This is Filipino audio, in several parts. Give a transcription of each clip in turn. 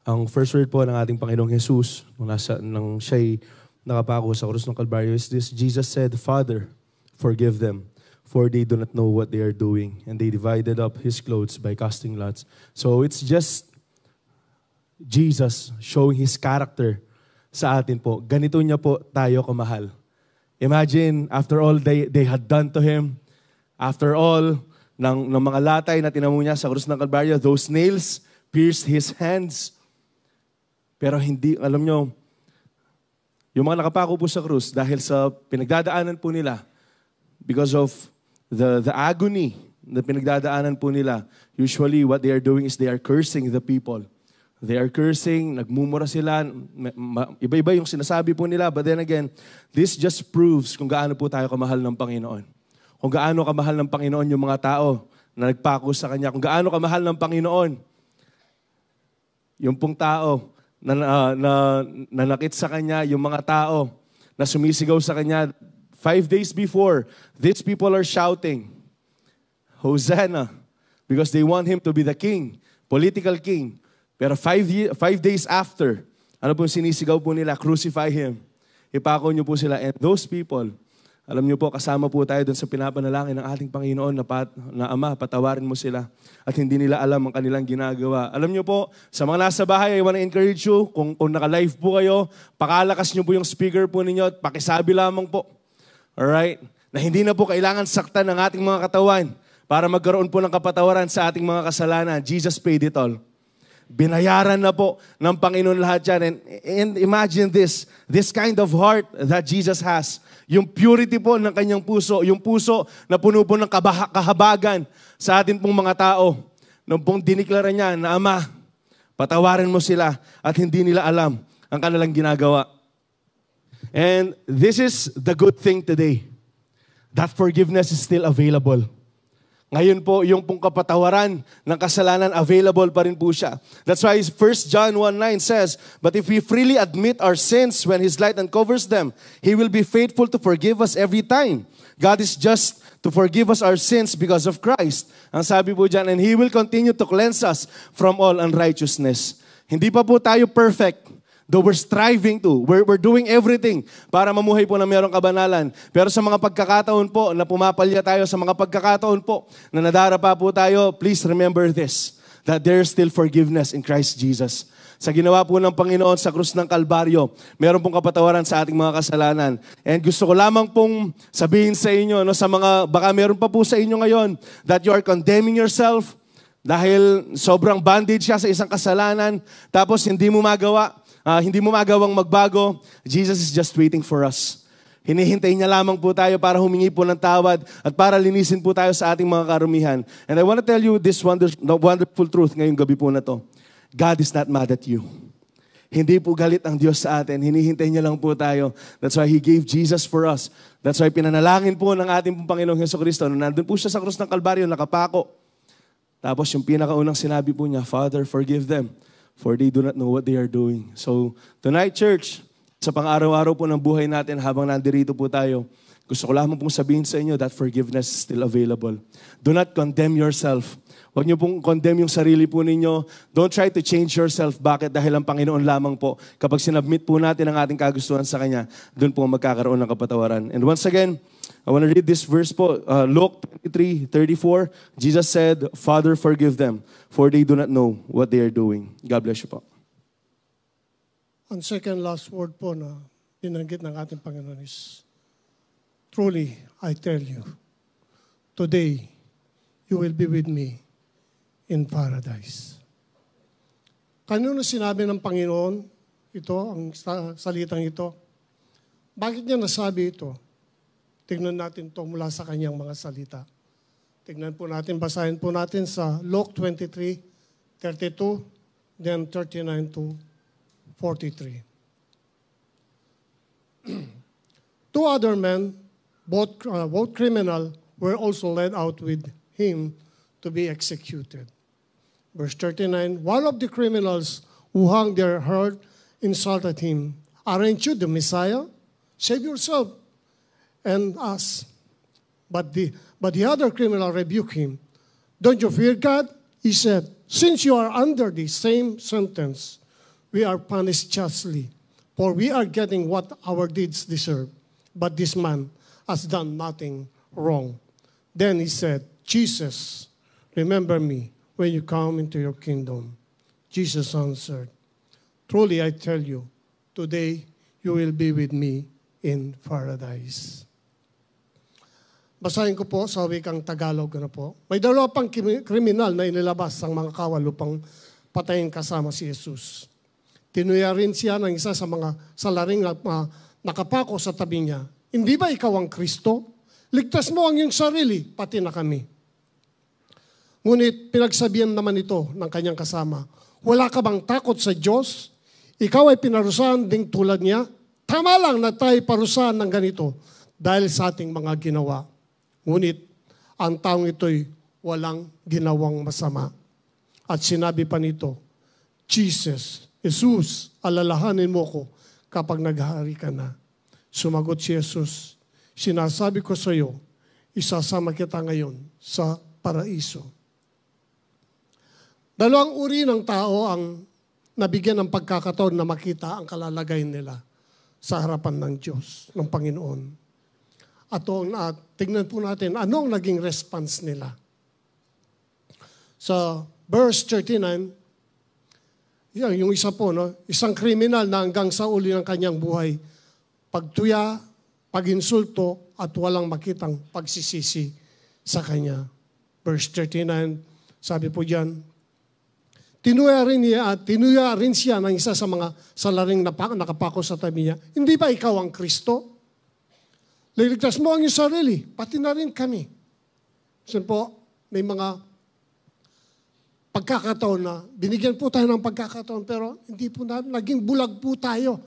Ang first word po ng ating Panginoong Jesus, nang siya'y nakapako sa krus ng Kalbaryo is this: Jesus said, "Father, forgive them, for they do not know what they are doing." And they divided up his clothes by casting lots. So it's just Jesus showing his character sa atin po. Ganito niya po tayo kamahal. Imagine, after all they had done to him, after all ng mga latay na tinamo niya sa krus ng Kalbaryo, those nails pierced his hands. Pero hindi, alam nyo, yung mga nakapako po sa krus, dahil sa pinagdadaanan po nila, because of the agony na pinagdadaanan po nila, usually what they are doing is they are cursing the people. They are cursing, nagmumura sila, iba-iba yung sinasabi po nila. But then again, this just proves kung gaano po tayo kamahal ng Panginoon. Kung gaano kamahal ng Panginoon yung mga tao na nagpako sa Kanya. Kung gaano kamahal ng Panginoon yung pong tao na nanakit sa Kanya, yung mga tao na sumisigaw sa Kanya. 5 days before, these people are shouting, Hosanna, because they want Him to be the king, political king. Pero 5 days after, ano po sinisigaw po nila? Crucify Him. Ipako niyo po sila. And those people, alam niyo po, kasama po tayo dun sa pinapanalangin ng ating Panginoon na Ama, patawarin mo sila. At hindi nila alam ang kanilang ginagawa. Alam niyo po, sa mga nasa bahay, I want to encourage you, kung naka-live po kayo, pakalakas niyo po yung speaker po ninyo at pakisabi lamang po. Alright? Na hindi na po kailangan saktan ng ating mga katawan para magkaroon po ng kapatawaran sa ating mga kasalanan. Jesus paid it all. Binayaran na po ng Panginoon lahat yan. And imagine this kind of heart that Jesus has. Yung purity po ng kanyang puso, yung puso na puno po ng kahabagan sa atin pong mga tao. Nung pong diniklara niya na, Ama, patawarin mo sila at hindi nila alam ang kanilang ginagawa. And this is the good thing today. That forgiveness is still available. Ngayon po, yung pong kapatawaran ng kasalanan, available pa rin po siya. That's why 1 John 1:9 says, "But if we freely admit our sins when His light uncovers them, He will be faithful to forgive us every time. God is just to forgive us our sins because of Christ." Ang sabi po dyan, and He will continue to cleanse us from all unrighteousness. Hindi pa po tayo perfect. Though we're striving to, we're doing everything para mamuhay po na mayroong kabanalan. Pero sa mga pagkakataon po na pumapalya tayo, sa mga pagkakataon po na nadarapa po tayo, please remember this, that there is still forgiveness in Christ Jesus. Sa ginawa po ng Panginoon sa krus ng Kalbaryo, meron pong kapatawaran sa ating mga kasalanan. And gusto ko lamang pong sabihin sa inyo, sa mga, baka meron pa po sa inyo ngayon, that you are condemning yourself dahil sobrang bondage siya sa isang kasalanan, tapos hindi mo magawang magbago. Jesus is just waiting for us. Hinihintay niya lamang po tayo para humingi po ng tawad at para linisin po tayo sa ating mga karumihan. And I want to tell you this wonderful truth ngayong gabi po na to. God is not mad at you. Hindi po galit ang Diyos sa atin. Hinihintay niya lang po tayo. That's why He gave Jesus for us. That's why pinanalangin po ng ating Panginoong Jesucristo. Nandun po siya sa krus ng Kalbaryo, nakapako. Tapos yung pinakaunang sinabi po niya, Father, forgive them, for they do not know what they are doing. So, tonight, church, sa pang-araw-araw po ng buhay natin habang nandirito po tayo, gusto ko lamang pong sabihin sa inyo that forgiveness is still available. Do not condemn yourself. Huwag niyo pong condemn yung sarili po ninyo. Don't try to change yourself. Bakit? Dahil ang Panginoon lamang po. Kapag sinubmit po natin ang ating kagustuhan sa Kanya, doon po magkakaroon ng kapatawaran. And once again, I want to read this verse po. Luke 23:34. Jesus said, Father, forgive them, for they do not know what they are doing. God bless you po. Ang second last word po na binanggit ng ating Panginoon is, truly, I tell you, today, you will be with me in paradise. Kanino sinabi ng Panginoon ito, ang salitang ito? Bakit niya nasabi ito? Tignan natin ito mula sa kanyang mga salita. Tignan po natin, basahin po natin sa Luke 23:32, then 39 to 43. Two other men, both criminal, were also led out with him to be executed. Verse 39, one of the criminals who hung their head insulted him, aren't you the Messiah? Save yourself and us. But the other criminal rebuked him. Don't you fear God? He said, since you are under the same sentence, we are punished justly, for we are getting what our deeds deserve. But this man has done nothing wrong. Then he said, Jesus, remember me when you come into your kingdom. Jesus answered, truly I tell you, today you will be with me in paradise. Basahin ko po sa wikang Tagalog. May dalawa pang kriminal na inilabas ang mga kawal upang patayin kasama si Jesus. Tinuya rin siya ng isa sa mga salaring na nakapako sa tabi niya. Hindi ba ikaw ang Kristo? Ligtas mo ang iyong sarili, pati na kami. Ngunit pinagsabihan naman ito ng kanyang kasama, wala ka bang takot sa Diyos? Ikaw ay pinarusahan ding tulad niya? Tama lang na tayo parusahan ng ganito dahil sa ating mga ginawa. Ngunit ang taong ito'y walang ginawang masama. At sinabi pa nito, Jesus, alalahanin mo ko kapag naghahari ka na. Sumagot si Jesus, sinasabi ko sa iyo, isasama kita ngayon sa paraiso. Dalawang uri ng tao ang nabigyan ng pagkakataon na makita ang kalalagayan nila sa harapan ng Diyos, ng Panginoon. At tingnan po natin, anong naging response nila. Sa verse 39, yung isa po, isang kriminal na hanggang sa uli ng kanyang buhay, pagtuya, paginsulto, at walang makitang pagsisisi sa kanya. Verse 39, sabi po diyan, tinuya rin siya ng isa sa mga salaring nakapako sa tabi niya. Hindi ba ikaw ang Kristo? Liligtas mo ang iyong sarili, pati na rin kami. So po, may mga pagkakataon na binigyan po tayo ng pagkakataon pero hindi po natin, naging bulag po tayo.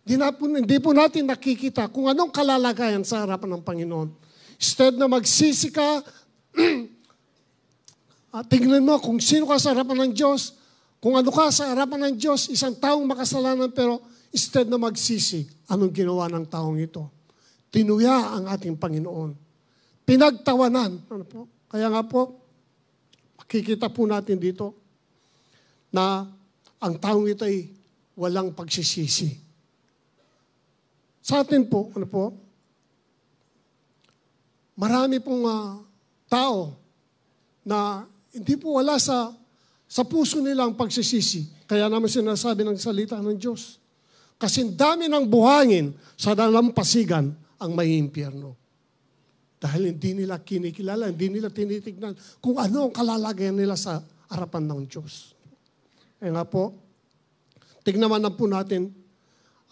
Hindi po natin nakikita kung anong kalalagayan sa harapan ng Panginoon. Instead na magsisi ka, tingnan mo kung sino ka sa harapan ng Diyos, kung ano ka sa harapan ng Diyos, isang taong makasalanan pero instead na magsisi, anong ginawa ng taong ito? Tinuya ang ating Panginoon. Pinagtawanan. Ano po? Kaya nga po, makikita po natin dito na ang taong ito ay walang pagsisisi. Sa atin po, ano po? Marami pong tao na hindi po wala sa puso nila ang pagsisisi. Kaya naman sinasabi ng salita ng Diyos. Kasi dami ng buhangin sa dalampasigan ang may impyerno. Dahil hindi nila kinikilala, hindi nila tinitignan kung ano ang kalalagayan nila sa harapan ng Diyos. Kaya nga po, tignan naman po natin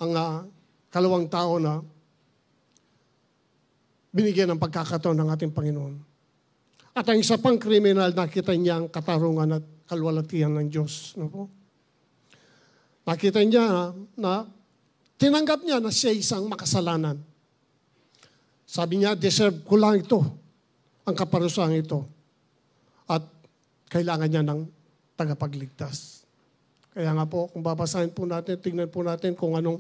ang kalawang tao na binigyan ng pagkakataon ng ating Panginoon. At ang isa pang kriminal, nakita niya ang katarungan at kalwalatian ng Diyos. No po? Nakita niya na tinanggap niya na siya isang makasalanan. Sabi niya, deserve ko lang ito, ang kaparusahan ito. At kailangan niya ng tagapagligtas. Kaya nga po, kung babasahin po natin, tingnan po natin kung anong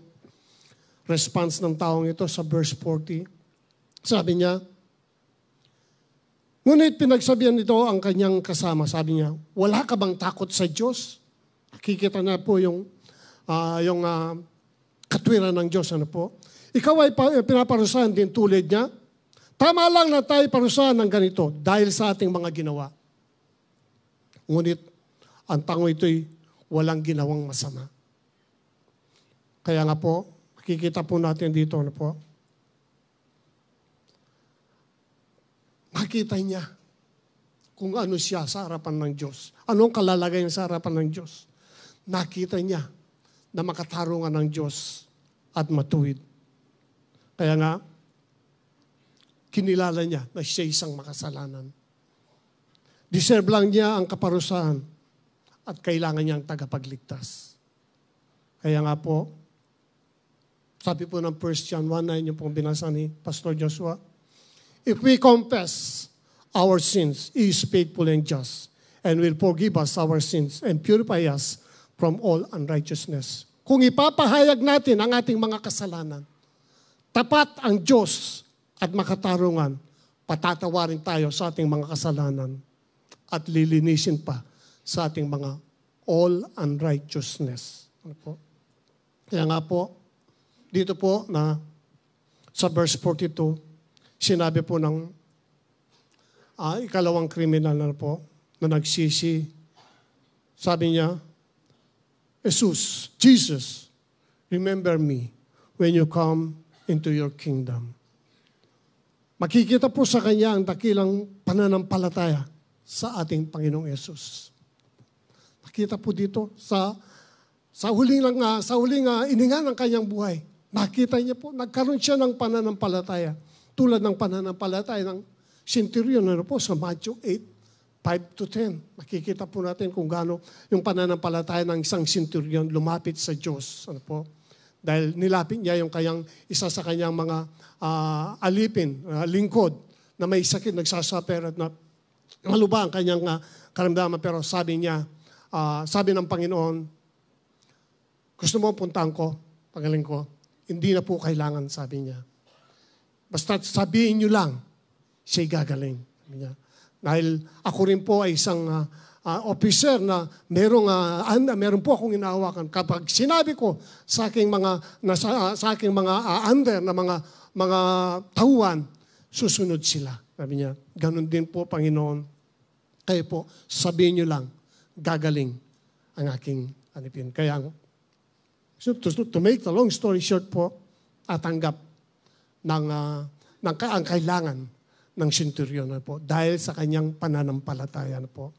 response ng taong ito sa verse 40. Sabi niya, ngunit pinagsabihan nito ang kanyang kasama. Sabi niya, wala ka bang takot sa Diyos? Nakikita na po yung katwiran ng Diyos. Ano po? Ikaw ay pinaparusahan din tulad niya. Tama lang na tayo parusahan ng ganito dahil sa ating mga ginawa. Ngunit ang tango ito'y walang ginawang masama. Kaya nga po, makikita po natin dito, ano po? Makita niya kung ano siya sa harapan ng Diyos. Anong kalalagayan sa harapan ng Diyos. Nakita niya na makatarungan ng Diyos at matuwid. Kaya nga, kinilala niya na siya isang makasalanan. Deserve lang niya ang kaparusahan at kailangan niya ang tagapagligtas. Kaya nga po, sabi po ng 1 John 1:9, yung pong binasa ni Pastor Joshua, if we confess our sins, He is faithful and just, and will forgive us our sins and purify us from all unrighteousness. Kung ipapahayag natin ang ating mga kasalanan, tapat ang Diyos at makatarungan, patatawarin tayo sa ating mga kasalanan at lilinisin pa sa ating mga all unrighteousness. Ano po? Kaya nga po, dito po na sa verse 42, sinabi po ng ikalawang kriminal na po, na nagsisi. Sabi niya, Jesus, remember me when you come into your kingdom. Makikita po sa kanya ang dakilang pananampalataya sa ating Panginoong Yesus. Nakita po dito sa huling ininga ng kanyang buhay. Nakita niya po, nagkaroon siya ng pananampalataya. Tulad ng pananampalataya ng centurion na po sa Matthew 8:5-10. Makikita po natin kung gaano yung pananampalataya ng isang centurion lumapit sa Diyos. Ano po? Dahil nilapit niya yung isa sa kanyang mga alipin, lingkod, na may sakit, nagsasaper at na malubha ang kanyang karamdaman. Pero sabi niya, sabi ng Panginoon, gusto mo puntahan ko, pagaling ko? Hindi na po kailangan, sabi niya. Basta sabihin niyo lang, siya'y gagaling. Sabi niya. Dahil ako rin po ay isang officer na meron po akong inahawakan. Kapag sinabi ko sa aking mga under na mga tauhan, susunod sila. Sabi niya, ganun din po, Panginoon. Kayo po, sabihin niyo lang, gagaling ang aking alipin. Kaya, to make the long story short po, tanggap ang kailangan ng centurion na po dahil sa kanyang pananampalataya na po.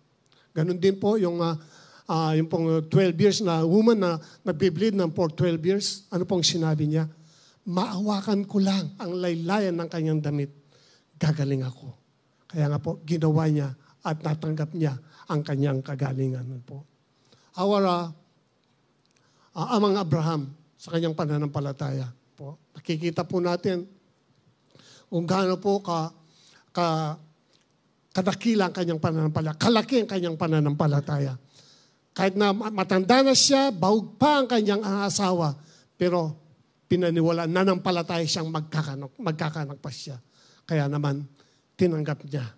Ganun din po yung pong 12 years na woman na nagbe-bleed for 12 years, ano pong sinabi niya? Maawakan ko lang ang laylayan ng kanyang damit. Gagaling ako. Kaya nga po, ginawa niya at natanggap niya ang kanyang kagalingan po. Amang Abraham sa kanyang pananampalataya po. Nakikita po natin kung gaano po kadakila ang kanyang pananampalataya, kalaki ang kanyang pananampalataya. Kahit na matanda na siya, bahug pa ang kanyang asawa, pero pinaniwala, nanampalataya siyang magkakanak pa siya. Kaya naman, tinanggap niya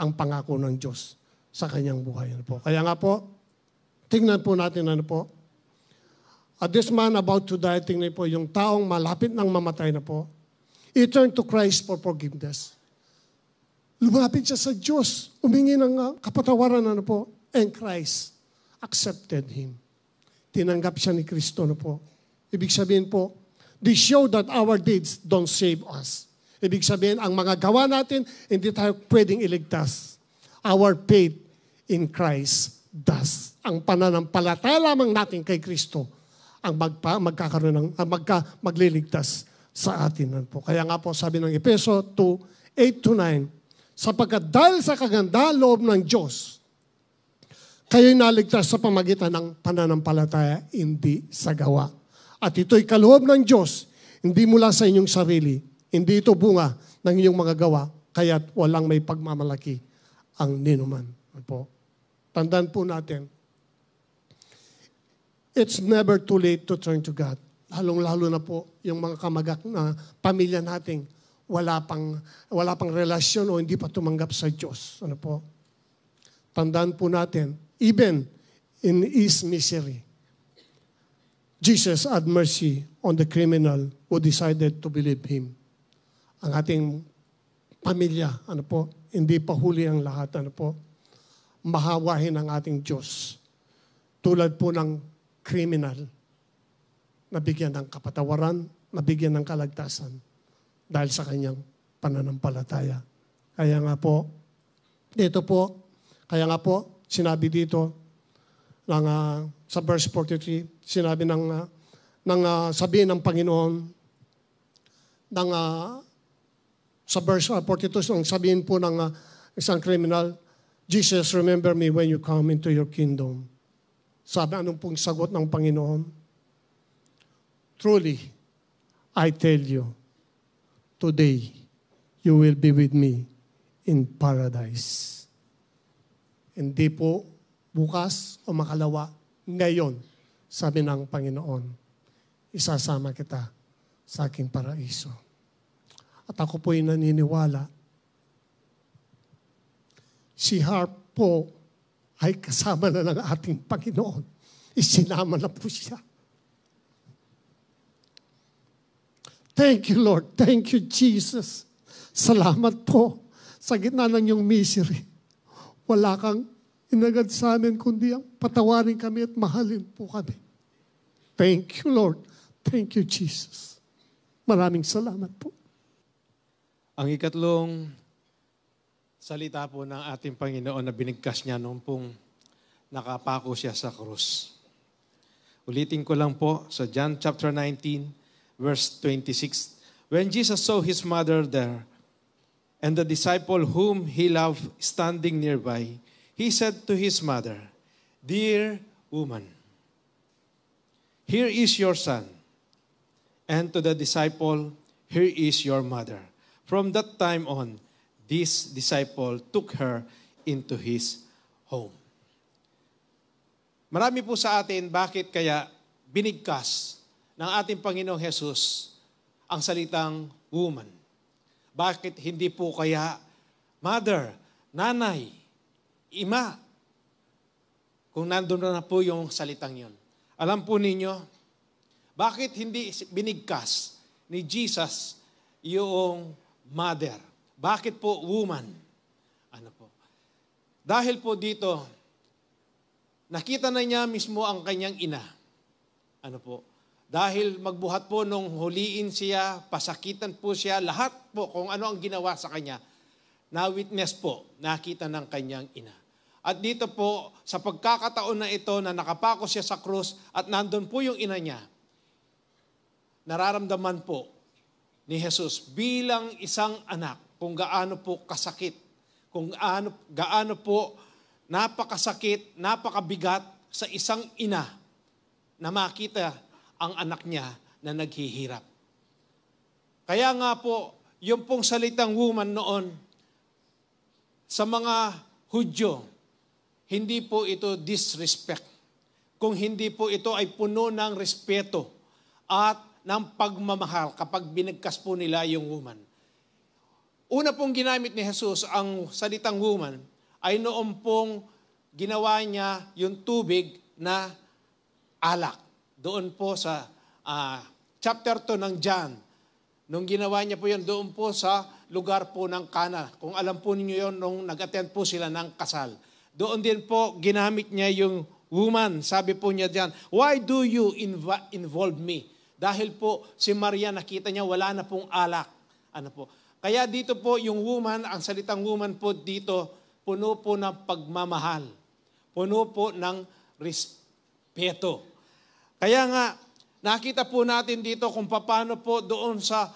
ang pangako ng Diyos sa kanyang buhay. Kaya nga po, tingnan po natin this man about to die, tingnan po yung taong malapit ng mamatay na po, he turned to Christ for forgiveness. Lumapit siya sa Diyos, umingi ng kapatawaran and Christ accepted him. Tinanggap siya ni Kristo po. Ibig sabihin po, they show that our deeds don't save us. Ibig sabihin, ang mga gawa natin, hindi tayo pwedeng iligtas. Our faith in Christ does. Ang pananampalataya lamang natin kay Kristo ang magliligtas sa atin po. Kaya nga po sabi ng Efeso 2:8-9, sapagkat dahil sa kagandahan loob ng Diyos, kayo'y naligtas sa pamagitan ng pananampalataya, hindi sa gawa. At ito'y kaloob ng Diyos, hindi mula sa inyong sarili, hindi ito bunga ng inyong mga gawa, kaya't walang may pagmamalaki ang ninuman. Tandaan po natin, it's never too late to turn to God. Lalong-lalo na po yung mga kamagak na pamilya nating wala pang relasyon o hindi pa tumanggap sa Diyos. Tandaan po natin, even in his misery, Jesus had mercy on the criminal who decided to believe him. Ang ating pamilya, hindi pa huli ang lahat, mahawahin ang ating Diyos. Tulad po ng criminal, nabigyan ng kapatawaran, nabigyan ng kalagtasan dahil sa kanyang pananampalataya. Kaya nga po, sinabi dito, sa verse 43, sinabi sabihin ng Panginoon, sa verse 42, sabihin po ng isang criminal, Jesus, remember me when you come into your kingdom. Sabi, anong pong sagot ng Panginoon? Truly, I tell you, today, you will be with me in paradise. Hindi po bukas o makalawa, ngayon, sabi ng Panginoon, isasama kita sa aking paraiso. At ako po'y naniniwala, si Harp po ay kasama na ng ating Panginoon. Isinama na po siya Thank you, Lord. Thank you, Jesus. Salamat po sa gitna ng iyong misery. Wala kang inagad sa amin, kundi ang patawarin kami at mahalin po kami. Thank you, Lord. Thank you, Jesus. Maraming salamat po. Ang ikatlong salita po ng ating Panginoon na binigkas niya noong pong nakapako siya sa krus. Ulitin ko lang po sa John chapter 19, verse 26. When Jesus saw his mother there and the disciple whom he loved standing nearby, he said to his mother, "Dear woman, here is your son." And to the disciple, "Here is your mother." From that time on, this disciple took her into his home. Marami po sa atin, bakit kaya binigkas ng ating Panginoong Jesus ang salitang woman? Bakit hindi po kaya mother, nanay, ima? Kung nandun na po yung salitang yun. Alam po ninyo, bakit hindi binigkas ni Jesus yung mother? Bakit po woman? Ano po? Dahil po dito, nakita na niya mismo ang kanyang ina. Ano po? Dahil magbuhat po nung huliin siya, pasakitan po siya, lahat po kung ano ang ginawa sa kanya, na-witness po, nakita ng kanyang ina. At dito po, sa pagkakataon na ito na nakapako siya sa krus at nandun po yung ina niya, nararamdaman po ni Jesus bilang isang anak kung gaano po kasakit, kung gaano po napakasakit, napakabigat sa isang ina na makita ang anak niya na naghihirap. Kaya nga po, yung pong salitang woman noon, sa mga Hudyo, hindi po ito disrespect. Kung hindi po ito ay puno ng respeto at ng pagmamahal kapag binigkas po nila yung woman. Una pong ginamit ni Jesus ang salitang woman ay noon pong ginawa niya yung tubig na alak. Doon po sa chapter 2 ng John, nung ginawa niya po yun, doon po sa lugar po ng Cana. Kung alam po ninyo yun, nung nag-attend po sila ng kasal. Doon din po ginamit niya yung woman. Sabi po niya diyan, "Why do you involve me?" Dahil po si Maria nakita niya wala na pong alak. Ano po? Kaya dito po yung woman, ang salitang woman po dito, puno po ng pagmamahal. Puno po ng respeto. Kaya nga, nakita po natin dito kung paano po doon sa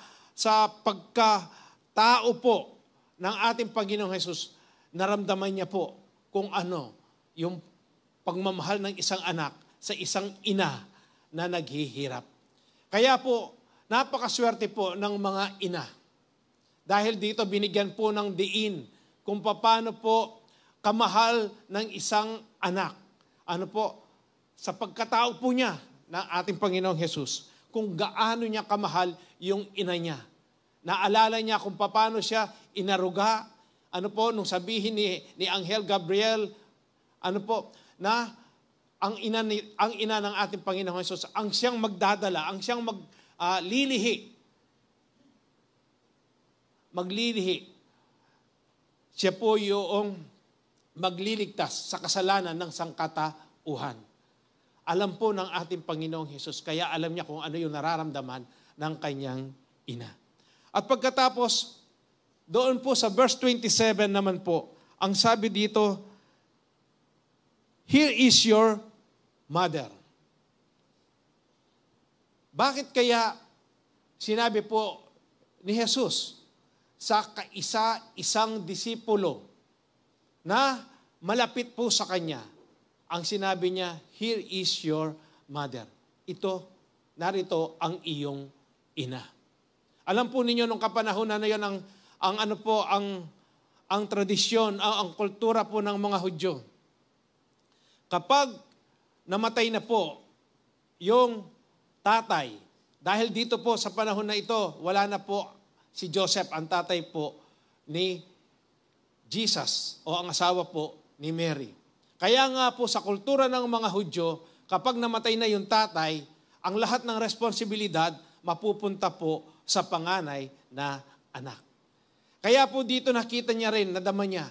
pagkatao po ng ating Panginoong Jesus, naramdaman niya po kung ano yung pagmamahal ng isang anak sa isang ina na naghihirap. Kaya po, napakaswerte po ng mga ina. Dahil dito binigyan po ng diin kung paano po kamahal ng isang anak. Ano po? Sa pagkatao po niya ng ating Panginoong Jesus, kung gaano niya kamahal yung ina niya. Naalala niya kung paano siya inaruga, ano po, nung sabihin ni Anghel Gabriel, ano po, na ang ina ng ating Panginoong Jesus, ang siyang magdadala, ang siyang maglilihi. Siya po yung magliligtas sa kasalanan ng sangkatauhan. Alam po ng ating Panginoong Jesus, kaya alam niya kung ano yung nararamdaman ng kanyang ina. At pagkatapos, doon po sa verse 27 naman po, ang sabi dito, "Here is your mother." Bakit kaya sinabi po ni Jesus sa isang disipulo na malapit po sa kanya, ang sinabi niya, "Here is your mother." Narito ang iyong ina. Alam po ninyo nung kapanahonan na 'yon ang tradisyon, ang kultura po ng mga Hudyo. Kapag namatay na po yung tatay, dahil dito po sa panahon na ito, wala na po si Joseph, ang tatay po ni Jesus o ang asawa po ni Mary. Kaya nga po sa kultura ng mga Hudyo, kapag namatay na yung tatay, ang lahat ng responsibilidad mapupunta po sa panganay na anak. Kaya po dito nakita niya rin, nadama niya,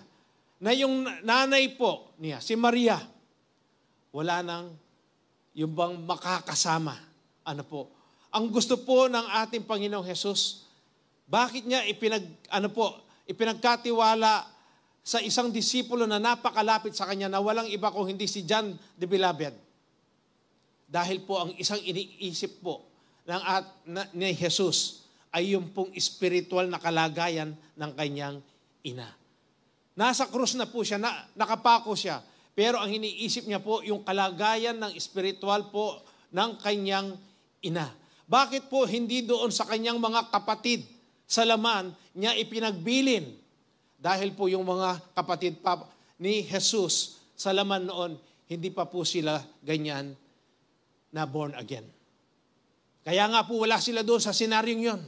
na yung nanay po niya, si Maria, wala nang yung bang makakasama. Ano po? Ang gusto po ng ating Panginoong Hesus, bakit niya ipinagkatiwala sa isang disipulo na napakalapit sa kanya na walang iba kung hindi si John the Beloved? Dahil po ang isang iniisip po ni Jesus ay yung pong spiritual na kalagayan ng kanyang ina. Nasa krus na po siya, nakapako siya, pero ang iniisip niya po yung kalagayan ng spiritual po ng kanyang ina. Bakit po hindi doon sa kanyang mga kapatid sa laman niya ipinagbilin? Dahil po yung mga kapatid pa ni Jesus sa laman noon, hindi pa po sila ganyan na born again. Kaya nga po wala sila doon sa senaryong yon.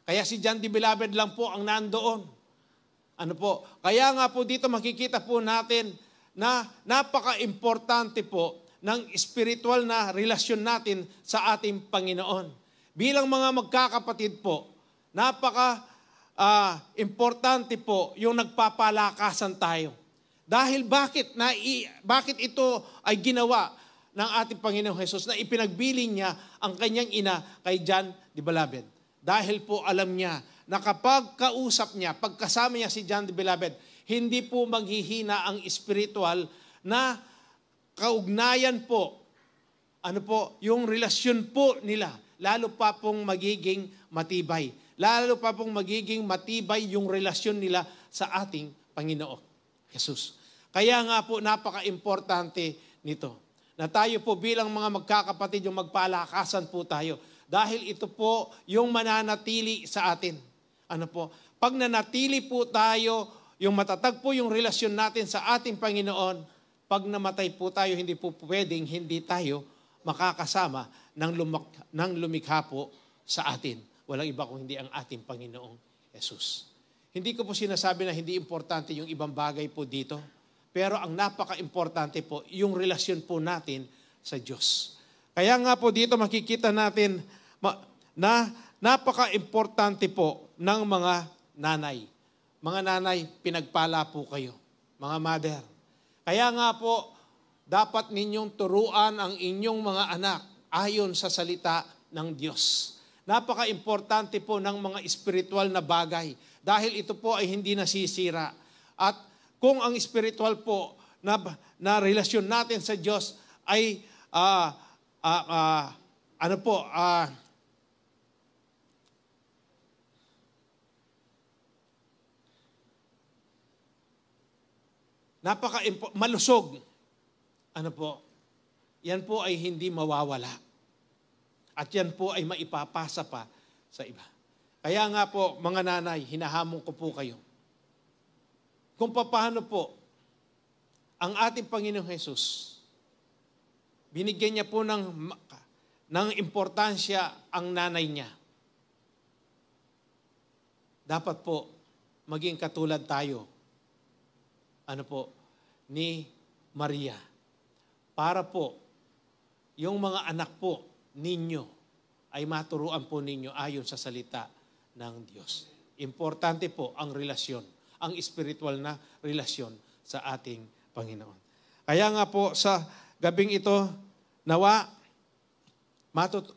Kaya si John the Beloved lang po ang nandoon. Ano po? Kaya nga po dito makikita po natin na napaka-importante po ng spiritual na relasyon natin sa ating Panginoon. Bilang mga magkakapatid po, napaka-importante po yung nagpapalakasan tayo. Dahil bakit ito ay ginawa ng ating Panginoong Hesus na ipinagbilin niya ang kanyang ina kay John the Beloved? Dahil po alam niya na kapag kausap niya, pagkasama niya si John the Beloved, hindi po maghihina ang spiritual na kaugnayan po, yung relasyon po nila, lalo pa pong magiging matibay. Lalo pa pong magiging matibay yung relasyon nila sa ating Panginoon, Jesus. Kaya nga po, napaka-importante nito, na tayo po bilang mga magkakapatid, yung magpalakasan po tayo. Dahil ito po yung mananatili sa atin. Pag nanatili po tayo, yung matatag po yung relasyon natin sa ating Panginoon, pag namatay po tayo, hindi po pwedeng hindi tayo makakasama ng lumikha po sa atin. Walang iba kung hindi ang ating Panginoong Jesus. Hindi ko po sinasabi na hindi importante yung ibang bagay po dito, pero ang napaka-importante po, yung relasyon po natin sa Diyos. Kaya nga po dito makikita natin na napaka-importante po ng mga nanay. Mga nanay, pinagpala po kayo. Mga mother. Kaya nga po, dapat ninyong turuan ang inyong mga anak ayon sa salita ng Diyos. Napaka-importante po ng mga spiritual na bagay dahil ito po ay hindi nasisira. At kung ang spiritual po na relasyon natin sa Diyos ay malusog. Yan po ay hindi mawawala. At yan po ay maipapasa pa sa iba. Kaya nga po, mga nanay, hinahamon ko po kayo. Kung paano po ang ating Panginoong Hesus, binigyan niya po ng importansya ang nanay niya. Dapat po, maging katulad tayo ni Maria. Para po, yung mga anak po ninyo ay maturuan po ninyo ayon sa salita ng Diyos. Importante po ang relasyon, ang spiritual na relasyon sa ating Panginoon. Kaya nga po sa gabing ito, nawa,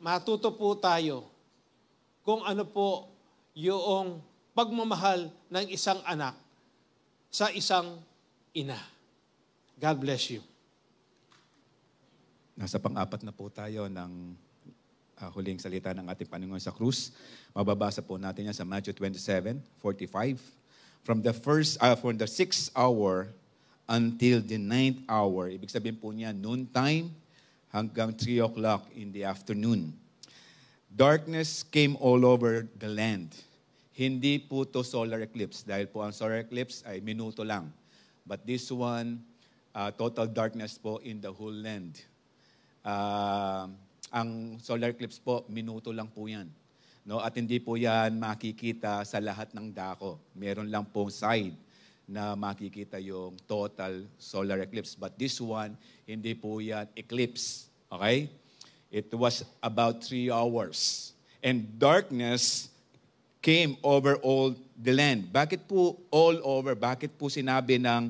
matuto po tayo kung ano po yung pagmamahal ng isang anak sa isang ina. God bless you. Nasa pang-apat na po tayo ng huling salita ng ating Panginoon sa krus. Mababasa po natin yan sa Matthew 27:45. From the 6th hour until the 9th hour, ibig sabihin po niya noontime hanggang 3 o'clock in the afternoon. Darkness came all over the land. Hindi po to solar eclipse dahil po ang solar eclipse ay minuto lang. But this one, total darkness po in the whole land. Ang solar eclipse po, minuto lang po yan. No? At hindi po yan makikita sa lahat ng dako. Meron lang pong side na makikita yung total solar eclipse. But this one, hindi po yan eclipse. Okay? It was about 3 hours. and darkness came over all the land. Bakit po all over? Bakit po sinabi ng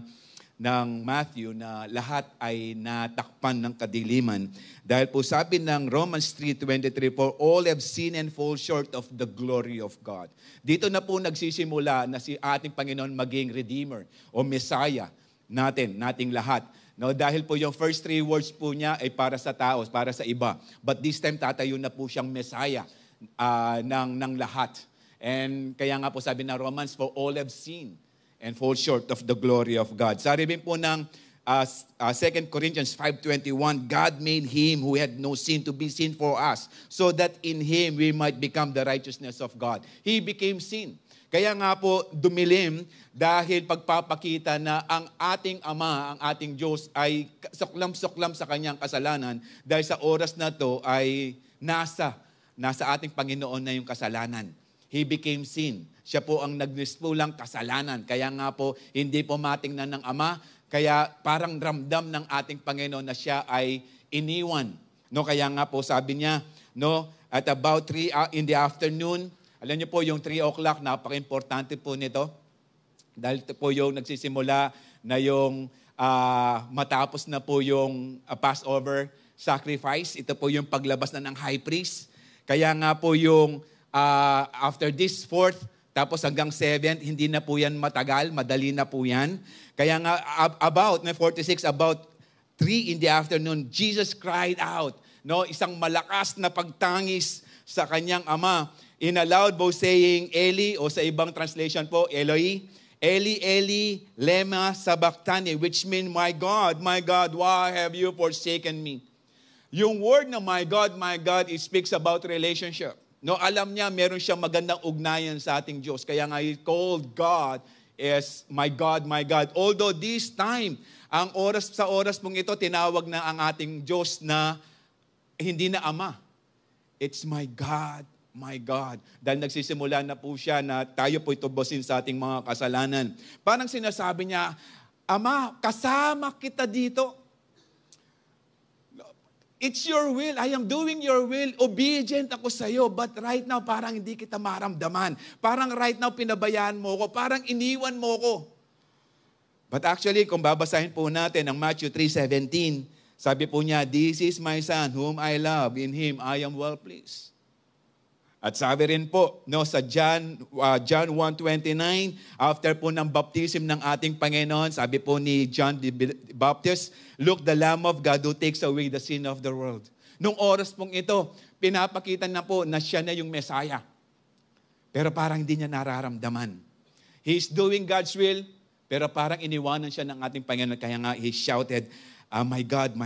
Matthew na lahat ay natakpan ng kadiliman? Dahil po sabi ng Romans 3:23, for all have sinned and fall short of the glory of God. Dito na po nagsisimula na si ating Panginoon maging Redeemer o Messiah nating lahat. No, dahil po yung first 3 words po niya ay para sa tao, para sa iba. But this time tatayo na po siyang Messiah ng lahat. And kaya nga po sabi ng Romans, for all have sinned and fall short of the glory of God. Sabi rin po ng 2 Corinthians 5:21, God made Him who had no sin to be sin for us, so that in Him we might become the righteousness of God. He became sin. Kaya nga po dumilim dahil pagpapakita na ang ating Ama, ang ating Diyos ay suklam-suklam sa kanyang kasalanan dahil sa oras na to ay nasa ating Panginoon na yung kasalanan. He became sin. Siya po ang nagnispulang kasalanan. Kaya nga po hindi po matingnan ng Ama, kaya parang ramdam ng ating Panginoon na siya ay iniwan. No, kaya nga po sabi niya, no, at about 3 in the afternoon, alam niyo po, yung 3 o'clock, napaka-importante po nito. Dahil ito po yung nagsisimula na yung matapos na po yung Passover sacrifice. Ito po yung paglabas na ng high priest. Kaya nga po yung after this 4th, tapos hanggang 7th, hindi na po yan matagal, madali na po yan. Kaya nga about 3 in the afternoon, Jesus cried out. No, isang malakas na pagtangis sa kanyang Ama. In a loud voice saying, Eli, o sa ibang translation po, Eloi, Eli, Eli, lema sabachthani, which mean, my God, why have you forsaken me? Yung word na my God, it speaks about relationship. No, alam niya, meron siyang magandang ugnayan sa ating Diyos. Kaya nga, he called God as my God, my God. Although this time, sa oras mong ito, tinawag na ang ating Diyos na hindi na Ama. It's my God, my God. Dahil nagsisimula na po siya na tayo po itubusin sa ating mga kasalanan. Parang sinasabi niya, Ama, kasama kita dito. It's your will. I am doing your will. Obedient ako sa iyo. But right now, parang hindi kita maramdaman. Parang right now, pinabayaan mo ko. Parang iniwan mo ko. But actually, kung babasahin po natin ang Matthew 3:17, sabi po niya, this is my son whom I love. In him I am well pleased. At sabi rin po, no, sa John 1:29, after po ng baptism ng ating Panginoon, sabi po ni John the Baptist, look, the Lamb of God who takes away the sin of the world. Nung oras pong ito, pinapakita na po na siya na yung Messiah. Pero parang hindi niya nararamdaman. He's doing God's will, pero parang iniwanan siya ng ating Panginoon. Kaya nga, he shouted, my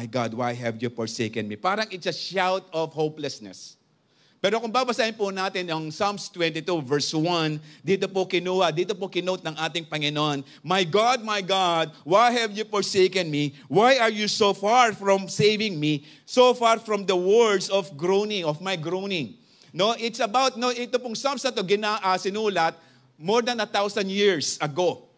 God, why have you forsaken me? Parang it's a shout of hopelessness. Pero kung babasahin po natin ang Psalms 22 verse 1, dito po kinote ng ating Panginoon, my God, why have you forsaken me? Why are you so far from saving me? So far from the words of my groaning. No, it's about, no, ito pong Psalms na ito sinulat more than 1,000 years ago.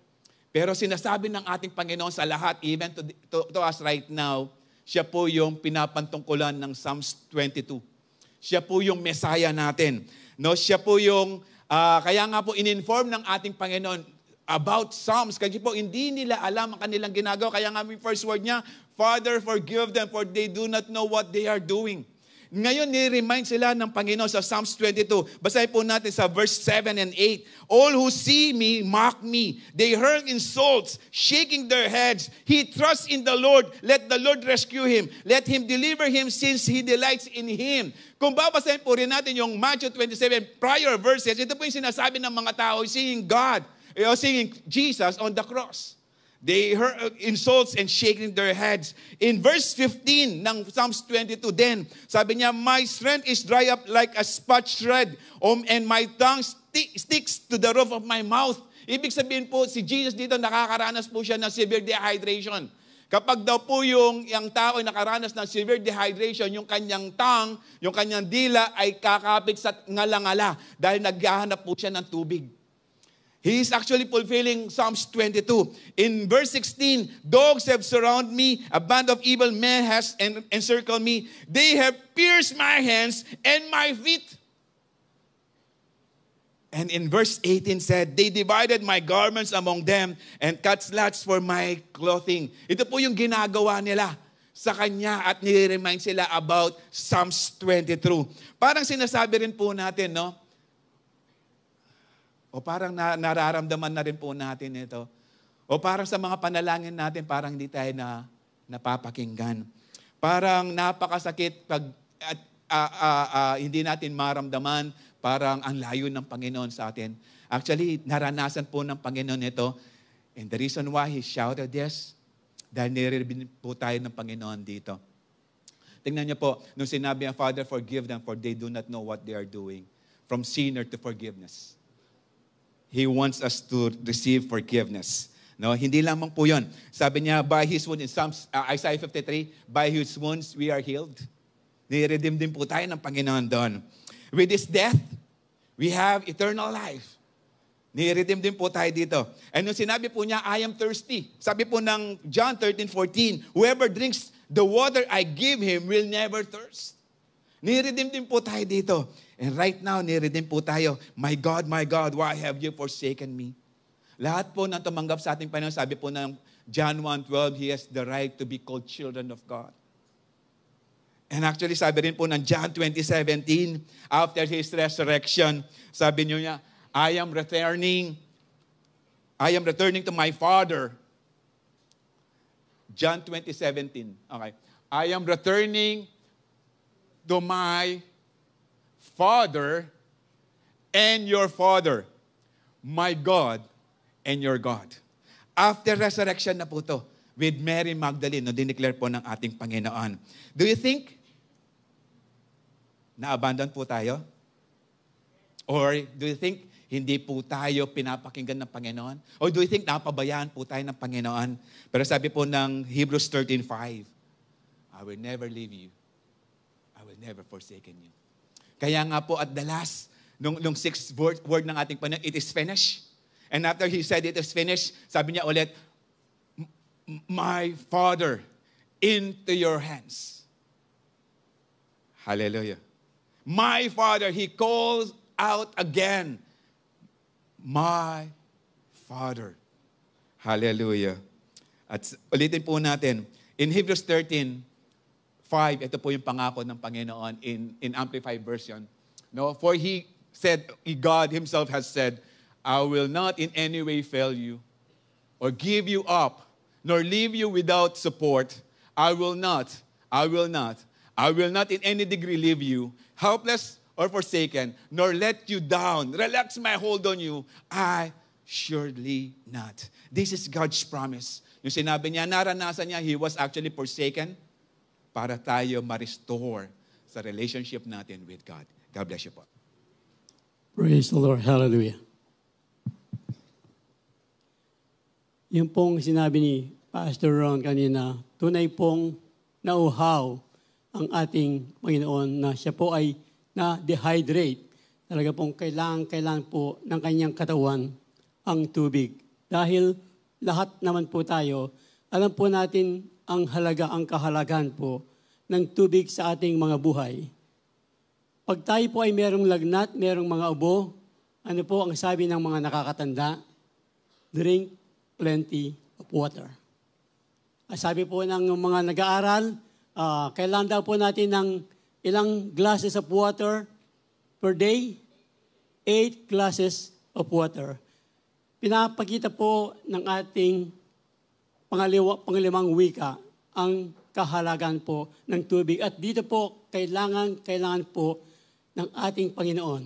Pero sinasabi ng ating Panginoon sa lahat, even to us right now, siya po yung pinapantungkulan ng Psalms 22. Siya po yung Messiah natin. No, siya po yung, kaya nga po in-inform ng ating Panginoon about Psalms. Kasi po hindi nila alam ang kanilang ginagawa. Kaya nga yung first word niya, Father, forgive them for they do not know what they are doing. Ngayon, ni-remind sila ng Panginoon sa Psalms 22. Basahin po natin sa verse 7 and 8. All who see me mock me. They hurl insults, shaking their heads. He trusts in the Lord. Let the Lord rescue him. Let him deliver him since he delights in him. Kung babasahin po rin natin yung Matthew 27 prior verses, ito po yung sinasabi ng mga tao seeing God, seeing Jesus on the cross. They heard insults and shaking their heads. In verse 15 ng Psalms 22, then, sabi niya, my strength is dry up like a spatch shred, and my tongue sticks to the roof of my mouth. Ibig sabihin po, si Jesus dito nakakaranas po siya ng severe dehydration. Kapag daw po yung tao ay nakaranas ng severe dehydration, yung kanyang tongue, yung kanyang dila ay kakapit sa ngala-ngala dahil naghahanap po siya ng tubig. He is actually fulfilling Psalms 22. In verse 16, dogs have surrounded me, a band of evil men has encircled me. They have pierced my hands and my feet. And in verse 18 said, they divided my garments among them and cut slats for my clothing. Ito po yung ginagawa nila sa kanya at nire-remind sila about Psalms 22. Parang sinasabi rin po natin, no? O parang nararamdaman na rin po natin ito. O parang sa mga panalangin natin, parang hindi tayo napapakinggan. Parang napakasakit pag hindi natin maramdaman, parang ang layo ng Panginoon sa atin. Actually, naranasan po ng Panginoon ito. And the reason why He shouted this, dahil niririnig po tayo ng Panginoon dito. Tingnan niyo po, nung sinabi ang Father, forgive them for they do not know what they are doing. From sinner to forgiveness. He wants us to receive forgiveness. No, hindi lamang po yun. Sabi niya, by His wounds, in Isaiah 53, by His wounds we are healed. Niredeem din po tayo ng Panginoon doon. With His death, we have eternal life. Niredeem din po tayo dito. And nung sinabi po niya, I am thirsty. Sabi po ng John 13:14, whoever drinks the water I give him will never thirst. Niredeem din po tayo dito. And right now, niredeem po tayo, my God, why have you forsaken me? Lahat po nang tumanggap sa ating Panginoon, sabi po ng John 1:12, he has the right to be called children of God. And actually, sabi rin po ng John 20:17, after His resurrection, sabi niya, I am returning to my Father. John 20:17. Okay. I am returning to my Father and your Father, my God and your God. After resurrection na po to, with Mary Magdalene, no, dineclare po ng ating Panginoon. Do you think na-abandon po tayo? Or do you think hindi po tayo pinapakinggan ng Panginoon? Or do you think napabayaan po tayo ng Panginoon? Pero sabi po ng Hebrews 13:5, I will never leave you. I will never forsaken you. Kaya nga po at the last, nung sixth word ng ating Panginoon, it is finished. And after He said it is finished, sabi niya ulit, my Father, into your hands. Hallelujah. My Father, He calls out again, my Father. Hallelujah. At ulitin po natin, in Hebrews 13:5, ito po yung pangako ng Panginoon in Amplified Version. No, for He said, God Himself has said, I will not in any way fail you or give you up, nor leave you without support. I will not in any degree leave you, helpless or forsaken, nor let you down. Relax my hold on you. I surely not. This is God's promise. Yung sinabi niya, naranasan niya, He was actually forsaken para tayo ma-restore sa relationship natin with God. God bless you po. Praise the Lord. Hallelujah. Yung pong sinabi ni Pastor Ron kanina, tunay pong nauhaw ang ating Panginoon na siya po ay na-dehydrate. Talaga pong kailangan po ng kanyang katawan ang tubig. Dahil lahat naman po tayo, alam po natin ang kahalagahan po ng tubig sa ating mga buhay. Pag tayo po ay merong lagnat, merong mga ubo, ano po ang sabi ng mga nakakatanda? Drink plenty of water. Sabi po ng mga nag-aaral, kailangan daw po natin ng ilang glasses of water per day? 8 glasses of water. Pinapakita po ng ating pangalimang wika ang kahalagan po ng tubig. At dito po, kailangan po ng ating Panginoon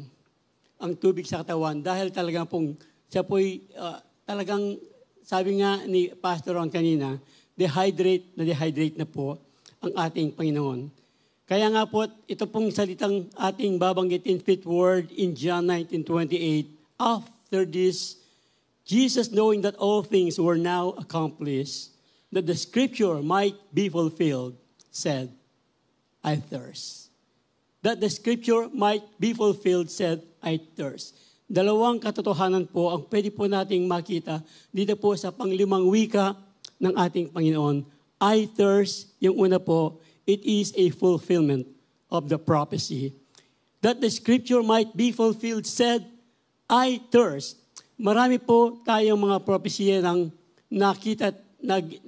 ang tubig sa katawan dahil talagang pong siya po'y talagang sabi nga ni Pastor Ron kanina, dehydrate na po ang ating Panginoon. Kaya nga po, ito pong salitang ating babanggitin, fifth word in John 19:28, after this, Jesus, knowing that all things were now accomplished, that the scripture might be fulfilled, said, I thirst. That the scripture might be fulfilled, said, I thirst. Dalawang katotohanan po ang pwede po nating makita dito po sa panglimang wika ng ating Panginoon. I thirst, yung una po, it is a fulfillment of the prophecy. That the scripture might be fulfilled, said, I thirst. Marami po tayong mga propesya ng nakita,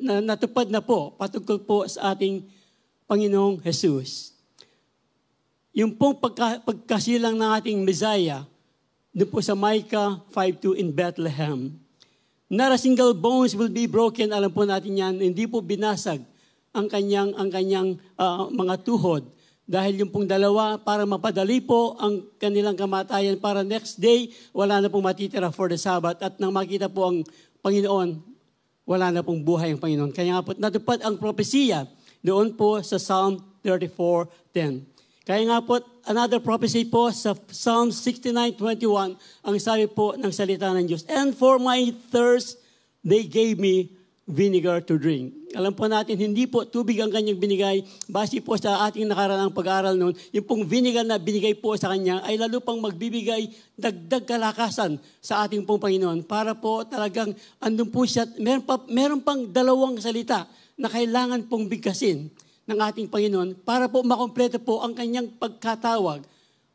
natupad na po patungkol po sa ating Panginoong Jesus. Yung pong pagkasilang ng ating Messiah, doon po sa Micah 5:2 in Bethlehem. Not a single bones will be broken. Alam po natin yan, hindi po binasag ang kanyang mga tuhod. Dahil yung pong dalawa, para mapadali po ang kanilang kamatayan para next day, wala na pong matitira for the Sabbath. At nang makita po ang Panginoon, wala na pong buhay ang Panginoon. Kaya nga po natupad ang propesiya doon po sa Psalm 34:10. Kaya nga po, another prophecy po sa Psalm 69:21, ang sabi po ng salita ng Diyos, and for my thirst, they gave me vinegar to drink. Alam po natin, hindi po tubig ang kanyang binigay. Base po sa ating nakaraang pag-aaral noon, yung pong vinegar na binigay po sa kanya ay lalo pang magbibigay dagdag kalakasan sa ating pong Panginoon. Para po talagang andun po siya, meron pang dalawang salita na kailangan pong bigkasin ng ating Panginoon para po makompleto po ang kanyang pagkatawag.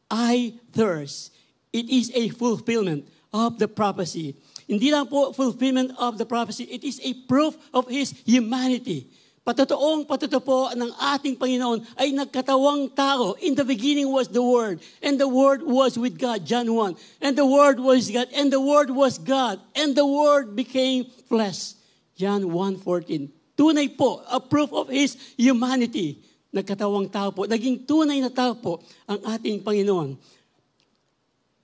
I thirst. It is a fulfillment of the prophecy. Hindi lang po fulfillment of the prophecy, it is a proof of His humanity. Patotoong po ng ating Panginoon ay nagkatawang tao. In the beginning was the Word, and the Word was with God, John 1. And the Word was God, and the Word was God, and the Word became flesh, John 1:14. Tunay po, a proof of His humanity. Nagkatawang tao po, naging tunay na tao po ang ating Panginoon.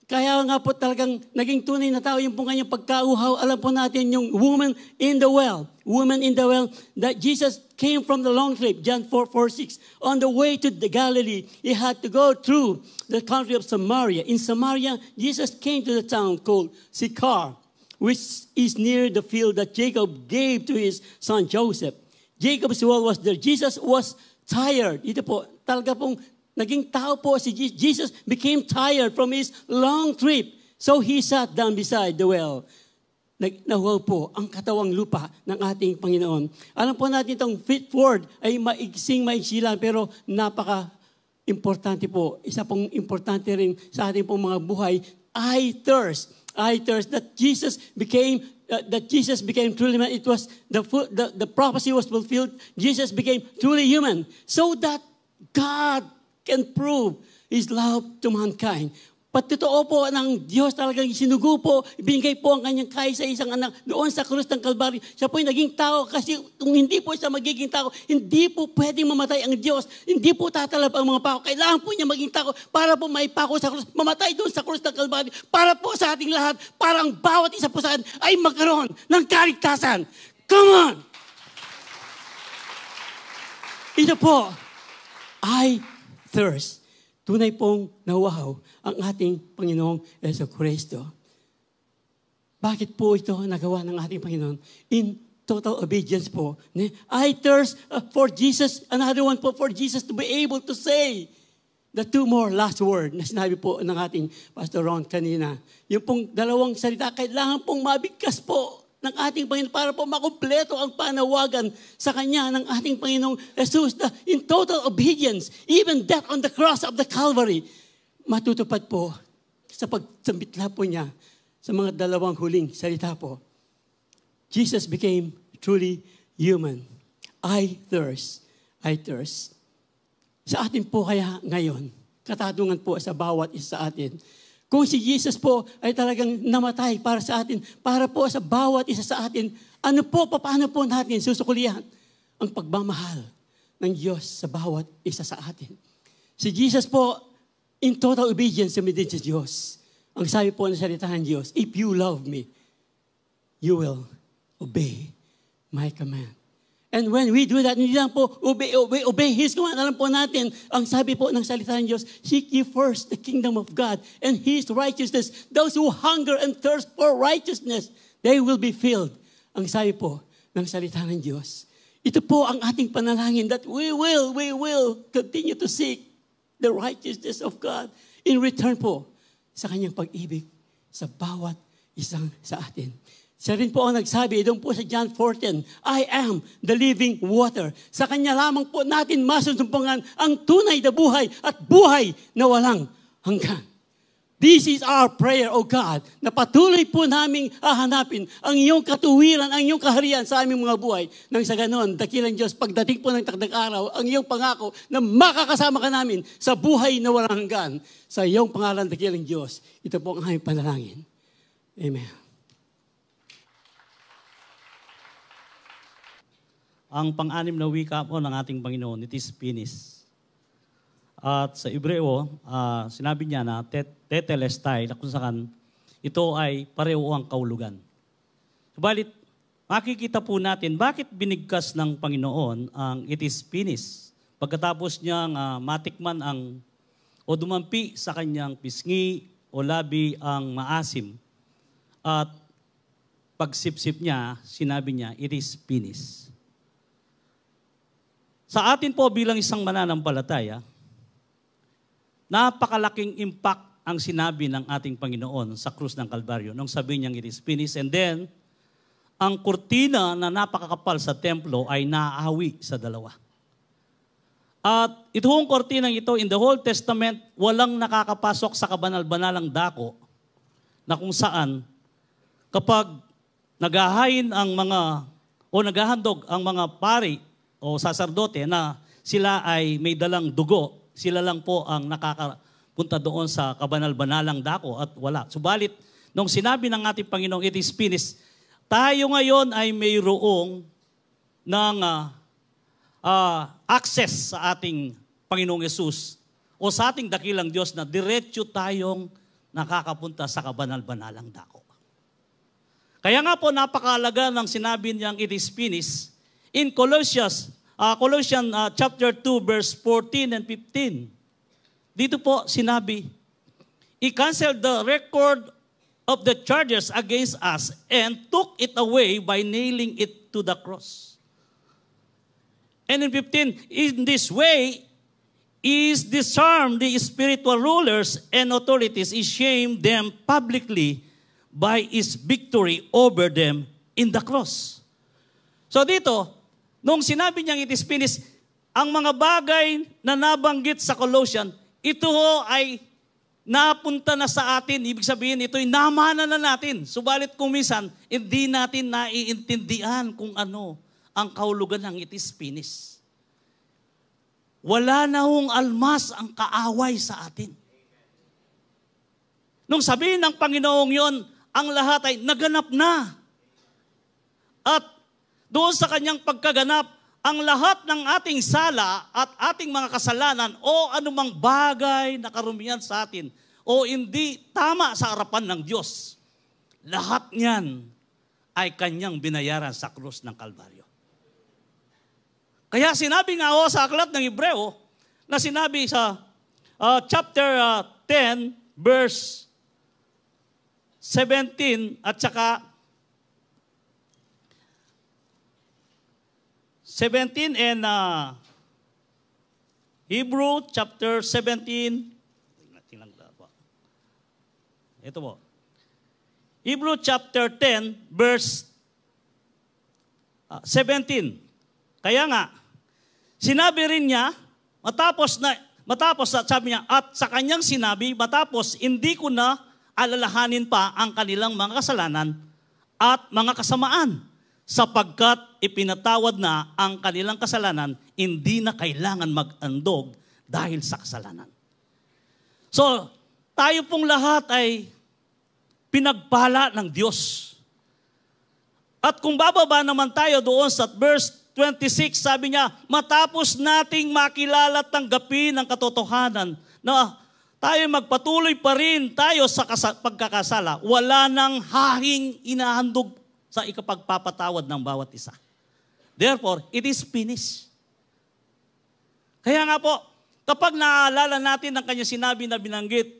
Kaya nga po talagang naging tunay na tao yung pong kanyang pagkauhaw. Alam po natin yung woman in the well. Woman in the well, that Jesus came from the long trip, John 4:6. On the way to the Galilee, He had to go through the country of Samaria. In Samaria, Jesus came to the town called Sychar, which is near the field that Jacob gave to his son Joseph. Jacob's well was there. Jesus was tired. Ito po, talaga pong naging tao po si Jesus, became tired from his long trip. So he sat down beside the well. Nahuhaw po ang katawang lupa ng ating Panginoon. Alam po natin itong fifth word ay maiksi lang pero napaka-importante po. Isa pong importante rin sa ating pong mga buhay. I thirst. I thirst that Jesus became truly man. It was the prophecy was fulfilled. Jesus became truly human so that God can prove His love to mankind. Patotoo po ng Diyos talagang sinugo po, ibinigay po ang kanyang kaisa-isang anak doon sa krus ng Kalbaryo. Siya po yung naging tao kasi kung hindi po siya magiging tao, hindi po pwedeng mamatay ang Diyos. Hindi po tatalab ang mga pako. Kailangan po niya maging tao para po maipako sa krus, mamatay doon sa krus ng Kalbaryo. Para po sa ating lahat, para ang bawat isa po sa atin ay magkaroon ng kaligtasan. Come on! Ito po, I thirst. Tunay pong nawaw ang ating Panginoong Jesucristo. Bakit po ito nagawa ng ating Panginoon? In total obedience po. I thirst for Jesus. Another one po for Jesus to be able to say the two more last word na sinabi po ng ating Pastor Ron kanina. Yung pong dalawang salita, kailangan pong mabigkas po ng ating Panginoon para po makumpleto ang panawagan sa Kanya ng ating Panginoong Jesus na in total obedience, even death on the cross of the Calvary, matutupad po sa pagsambitla po niya sa mga dalawang huling salita po. Jesus became truly human. I thirst. I thirst. Sa atin po kaya ngayon, katanungan po sa bawat isa sa atin, kung si Jesus po ay talagang namatay para sa atin, para po sa bawat isa sa atin, paano po natin susukulihan ang pagmamahal ng Diyos sa bawat isa sa atin? Si Jesus po, in total obedience, sumidin sa Diyos. Ang sabi po ng salita ng Diyos, if you love me, you will obey my command. And when we do that, hindi lang po obey His command. Alam po natin, ang sabi po ng salita ng Diyos, seek ye first the kingdom of God and His righteousness. Those who hunger and thirst for righteousness, they will be filled. Ang sabi po ng salita ng Diyos. Ito po ang ating panalangin that we will continue to seek the righteousness of God in return po sa Kanyang pag-ibig sa bawat isang sa atin. Siya rin po ang nagsabi, doon po sa John 4:10, I am the living water. Sa Kanya lamang po natin masusumpungan ang tunay na buhay at buhay na walang hanggan. This is our prayer, O God, na patuloy po naming hahanapin ang iyong katuwiran, ang iyong kaharian sa aming mga buhay. Nang sa ganon, dakilang Diyos, pagdating po ng takdang araw, ang iyong pangako na makakasama ka namin sa buhay na walang hanggan. Sa iyong pangalan, dakilang Diyos, ito po ang aming panalangin. Amen. Ang pang-anim na wika po ng ating Panginoon, it is finished. At sa Hebreo, sinabi niya na tetelestai, na kung saan ito ay pareho ang kaulugan. Subalit, makikita po natin bakit binigkas ng Panginoon ang it is finished. Pagkatapos niyang matikman o dumampi sa kanyang pisngi o labi ang maasim. At pagsipsip niya, sinabi niya, it is finished. Sa atin po bilang isang mananampalataya, napakalaking impact ang sinabi ng ating Panginoon sa krus ng Kalbaryo nung sabi niyang it is finished. And then, ang kurtina na napakakapal sa templo ay naahawi sa dalawa. At itong kurtinang ito, in the Old Testament, walang nakakapasok sa kabanal-banalang dako na kung saan kapag naghahain ang mga o naghahandog ang mga pari o saserdote na sila ay may dalang dugo, sila lang po ang nakakapunta doon sa kabanal-banalang dako at wala. Subalit, nung sinabi ng ating Panginoong, it is finished, tayo ngayon ay mayroong ng access sa ating Panginoong Yesus o sa ating dakilang Diyos na diretso tayong nakakapunta sa kabanal-banalang dako. Kaya nga po napakahalaga ng sinabi niyang it is finished in Colossians chapter 2 verse 14 and 15. Dito po sinabi, He canceled the record of the charges against us and took it away by nailing it to the cross. And in 15, in this way, is disarmed the spiritual rulers and authorities, is shamed them publicly by His victory over them in the cross. So dito, nung sinabi niyang it is finished, ang mga bagay na nabanggit sa Colossians, ito ay napunta na sa atin. Ibig sabihin, ito'y namana na natin. Subalit kung minsan, hindi natin naiintindihan kung ano ang kahulugan ng it is finished. Wala na hong almas ang kaaway sa atin. Nung sabihin ng Panginoong yon, ang lahat ay naganap na. At doon sa kanyang pagkaganap, ang lahat ng ating sala at ating mga kasalanan o anumang bagay na karumihan sa atin o hindi tama sa harapan ng Diyos, lahat niyan ay kanyang binayaran sa krus ng Kalbaryo. Kaya sinabi nga sa aklat ng Hebreo na sinabi sa chapter 10 verse 17 at saka 17 and Hebrew chapter 17. Ito po. Hebrew chapter 10 verse 17. Kaya nga, sinabi rin niya, matapos sabi niya, at sa kanyang sinabi, matapos hindi ko na alalahanin pa ang kanilang mga kasalanan at mga kasamaan, sapagkat ipinatawad na ang kanilang kasalanan, hindi na kailangan mag-andog dahil sa kasalanan. So, tayo pong lahat ay pinagpala ng Diyos. At kung bababa naman tayo doon sa verse 26, sabi niya, matapos nating makilala at tanggapin ang katotohanan na tayo magpatuloy pa rin tayo sa pagkakasala, wala nang hahing inahandog sa ikapagpapatawad ng bawat isa. Therefore, it is finished. Kaya nga po, kapag naaalala natin ang kanya sinabi na binanggit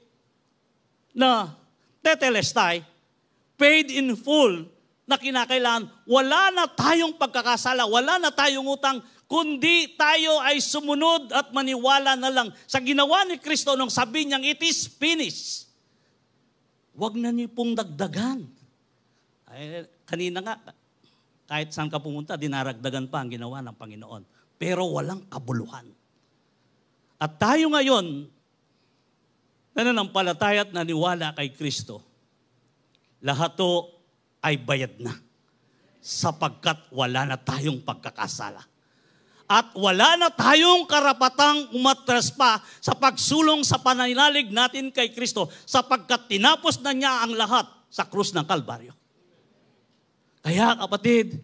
na tetelestai, paid in full, na kinakailangan, wala na tayong pagkakasala, wala na tayong utang, kundi tayo ay sumunod at maniwala na lang sa ginawa ni Kristo nung sabi niyang, it is finished. Huwag na niyo pong dagdagan. Ay, kanina nga, kahit saan ka pumunta, dinaragdagan pa ang ginawa ng Panginoon. Pero walang kabuluhan. At tayo ngayon, nananampalataya at naniwala kay Kristo, lahat to ay bayad na sapagkat wala na tayong pagkakasala. At wala na tayong karapatang umatras pa sa pagsulong sa pananalig natin kay Kristo sapagkat tinapos na niya ang lahat sa krus ng Kalbaryo. Kaya kapatid,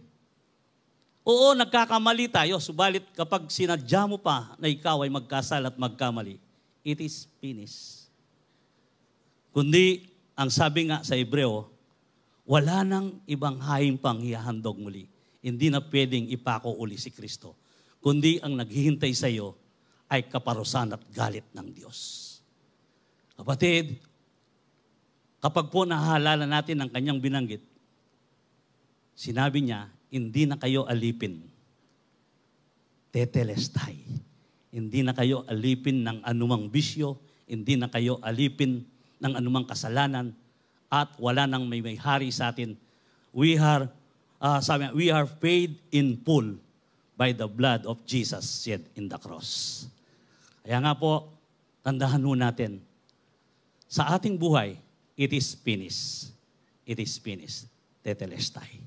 oo, nagkakamali tayo, subalit kapag sinadya mo pa na ikaw ay magkasala at magkamali, it is finished. Kundi, ang sabi nga sa Hebreo, wala nang ibang haing pang hihandog muli. Hindi na pwedeng ipako uli si Kristo. Kundi ang naghihintay sa iyo ay kaparusahan at galit ng Diyos. Kapatid, kapag po nahalala natin ang kanyang binanggit, sinabi niya, hindi na kayo alipin. Tetelestai. Hindi na kayo alipin ng anumang bisyo, hindi na kayo alipin ng anumang kasalanan, at wala nang may hari sa atin. We are paid in full by the blood of Jesus shed in the cross. Kaya nga po, tandahan ho natin, sa ating buhay, it is finished. It is finished. Tetelestai.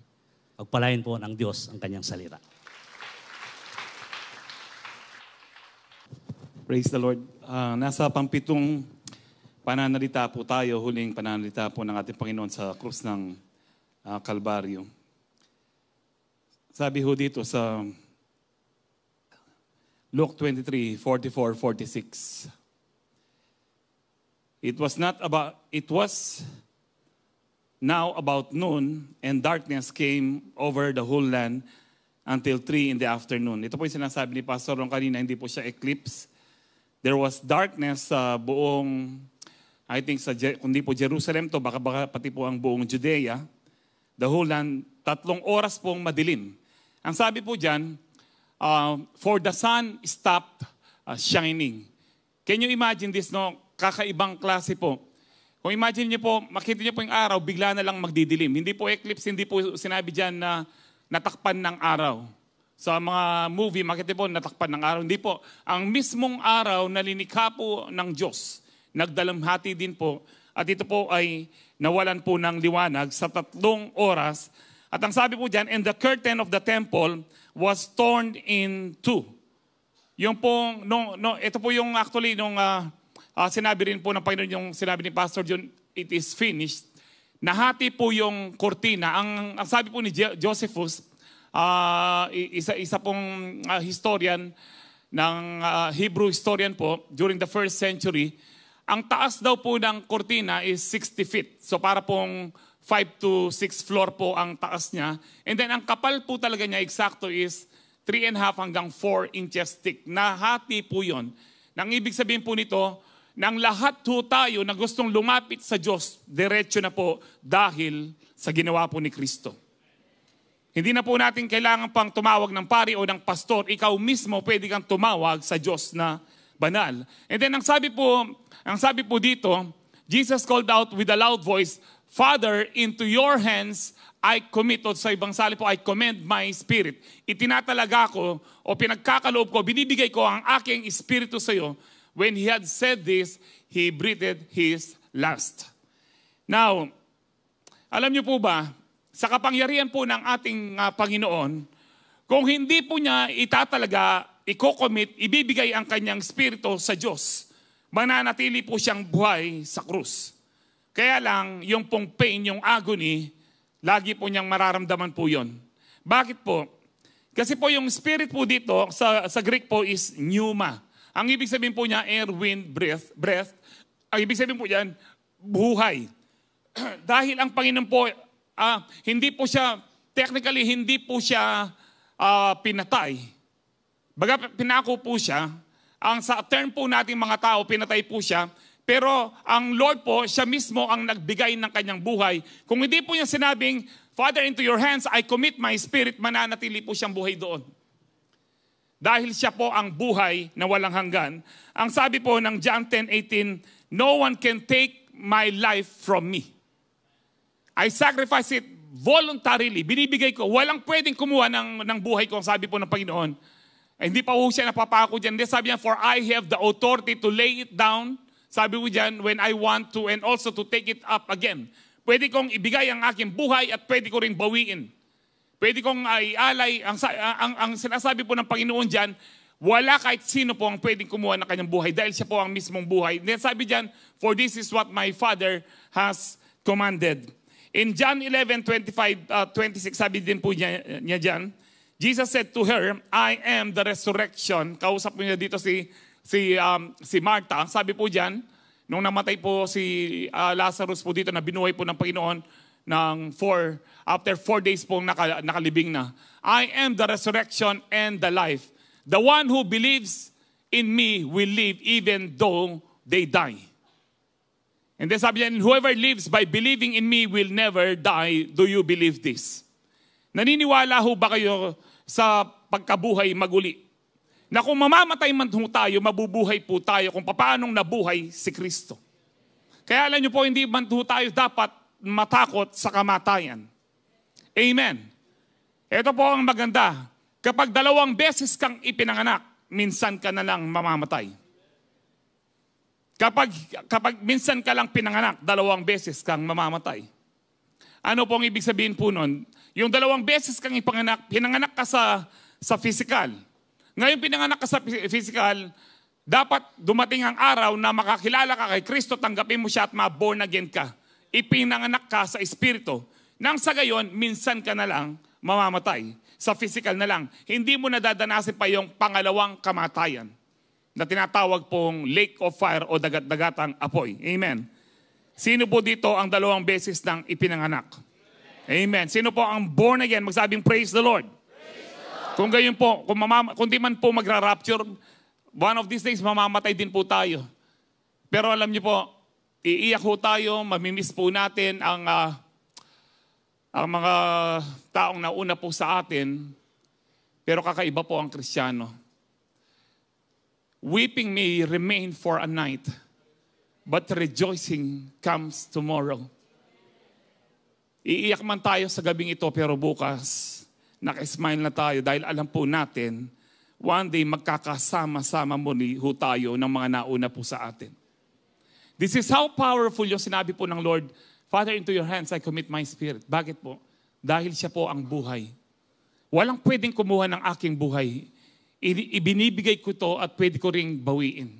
Pagpalain po ng Diyos ang kanyang salita. Praise the Lord. Nasa pangpitong pananalita po tayo, huling pananalita po ng ating Panginoon sa krus ng Kalbaryo. Sabi ho dito sa Luke 23:44-46. It was now about noon, and darkness came over the whole land until 3 in the afternoon. Ito po yung sinasabi ni Pastor Ron kanina, hindi po siya eclipse. There was darkness sa buong, I think, kundi po Jerusalem to, baka pati po ang buong Judea. The whole land, 3 oras pong madilim. Ang sabi po dyan, for the sun stopped shining. Can you imagine this, no? Kakaibang klase po. Kung imagine niyo po, makita niyo po yung araw, bigla na lang magdidilim. Hindi po eclipse, hindi po sinabi dyan na natakpan ng araw. Sa mga movie, makita po natakpan ng araw. Hindi po. Ang mismong araw na linikha po ng Diyos, nagdalamhati din po, at ito po ay nawalan po ng liwanag sa 3 oras. At ang sabi po dyan, and the curtain of the temple was torn in two. Yung pong, ito po yung actually, sinabi rin po ng Panginoon, yung sinabi ni Pastor John, it is finished. Nahati po yung kortina. Ang sabi po ni Josephus, isa pong historian ng Hebrew historian po, during the 1st century, ang taas daw po ng kortina is 60 feet. So para pong 5 to 6 floor po ang taas niya. And then ang kapal po talaga niya, eksakto is 3.5 hanggang 4 inches thick. Nahati po yun. Nang ibig sabihin po nito, nang lahat po tayo na gustong lumapit sa Diyos, diretso na po dahil sa ginawa po ni Kristo. Hindi na po natin kailangan pang tumawag ng pari o ng pastor. Ikaw mismo pwede kang tumawag sa Diyos na banal. And then ang sabi po dito, Jesus called out with a loud voice, Father, into your hands I commit, o sa ibang sali po, I commend my spirit. Itinatalaga ko o pinagkakaloob ko, binibigay ko ang aking espiritu sa iyo. When he had said this, he breathed his last. Now, alam niyo po ba, sa kapangyarihan po ng ating Panginoon, kung hindi po niya itatalaga, i-commit, ibibigay ang kanyang espiritu sa Diyos, mananatili po siyang buhay sa krus. Kaya lang, yung pong pain, yung agony, lagi po niyang mararamdaman po yon. Bakit po? Kasi po yung spirit po dito, sa Greek po is pneuma. Ang ibig sabihin po niya, air, wind, breath. Ang ibig sabihin po niyan, buhay. Dahil ang Panginoon po, hindi po siya, technically, hindi po siya pinatay. Baga pinako po siya. Ang sa term po nating mga tao, pinatay po siya. Pero ang Lord po, siya mismo ang nagbigay ng kanyang buhay. Kung hindi po niya sinabing, Father, into your hands I commit my spirit, mananatili po siyang buhay doon. Dahil siya po ang buhay na walang hanggan. Ang sabi po ng John 10:18, no one can take my life from me. I sacrifice it voluntarily. Binibigay ko. Walang pwedeng kumuha ng buhay ko, ang sabi po ng Panginoon. Hindi pa po siya napapako dyan. Sabi niya, for I have the authority to lay it down. Sabi ko dyan, when I want to and also to take it up again. Pwede kong ibigay ang aking buhay at pwede ko ring bawiin. Pwede kong ialay. Ang sinasabi po ng Panginoon dyan, wala kahit sino po ang pwedeng kumuha ng kanyang buhay dahil siya po ang mismong buhay. Then sabi dyan, for this is what my Father has commanded. In John 11:26, sabi din po niya dyan, Jesus said to her, I am the resurrection. Kausap po niya dito si Martha. Sabi po dyan, nung namatay po si Lazarus po dito na binuhay po ng Panginoon after 4 days po nakalibing na. I am the resurrection and the life. The one who believes in me will live even though they die. And then sabi niya, whoever lives by believing in me will never die. Do you believe this? Naniniwala ho ba kayo sa pagkabuhay maguli? Na kung mamamatay man tayo, mabubuhay po tayo kung paanong nabuhay si Kristo. Kaya alam niyo po, hindi man tayo dapat matakot sa kamatayan. Amen. Ito po ang maganda. Kapag 2 beses kang ipinanganak, minsan ka na lang mamamatay. Kapag minsan ka lang pinanganak, 2 beses kang mamamatay. Ano pong ibig sabihin po nun? Yung 2 beses kang pinanganak ka sa physical. Ngayon pinanganak ka sa physical, dapat dumating ang araw na makakilala ka kay Kristo, tanggapin mo siya at ma-born again ka. Ipinanganak ka sa Espiritu. Nang sa gayon, minsan ka na lang mamamatay. Sa physical na lang. Hindi mo nadadanasin pa yung pangalawang kamatayan na tinatawag pong lake of fire o dagat-dagatang apoy. Amen. Sino po dito ang 2 beses nang ipinanganak? Amen. Sino po ang born again? Magsabing praise the Lord. Kung gayon po, kung di man po magra-rapture, one of these days mamamatay din po tayo. Pero alam niyo po, iiyak po tayo, mamimiss po natin ang mga taong nauna po sa atin, pero kakaiba po ang Kristiyano. Weeping may remain for a night, but rejoicing comes tomorrow. Iiyak man tayo sa gabing ito, pero bukas, naka-smile na tayo dahil alam po natin, one day magkakasama-sama muli ho tayo ng mga nauna po sa atin. This is how powerful yung sinabi po ng Lord, Father, into your hands I commit my spirit. Bakit po? Dahil siya po ang buhay. Walang pwedeng kumuha ng aking buhay. Ibinibigay ko to at pwede ko ring bawiin.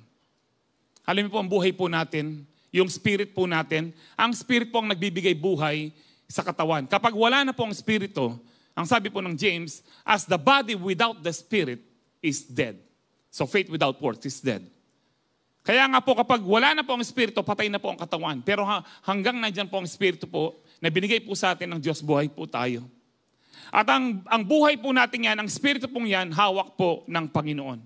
Alam niyo po ang buhay po natin, yung spirit po natin, ang spirit po ang nagbibigay buhay sa katawan. Kapag wala na po ang spirito, ang sabi po ng James, as the body without the spirit is dead. So faith without works is dead. Kaya nga po kapag wala na po ang Espiritu, patay na po ang katawan. Pero hanggang nandyan po ang Espiritu po, na binigay po sa atin ng Diyos, buhay po tayo. At ang buhay po natin yan, ang Espiritu pong yan, hawak po ng Panginoon.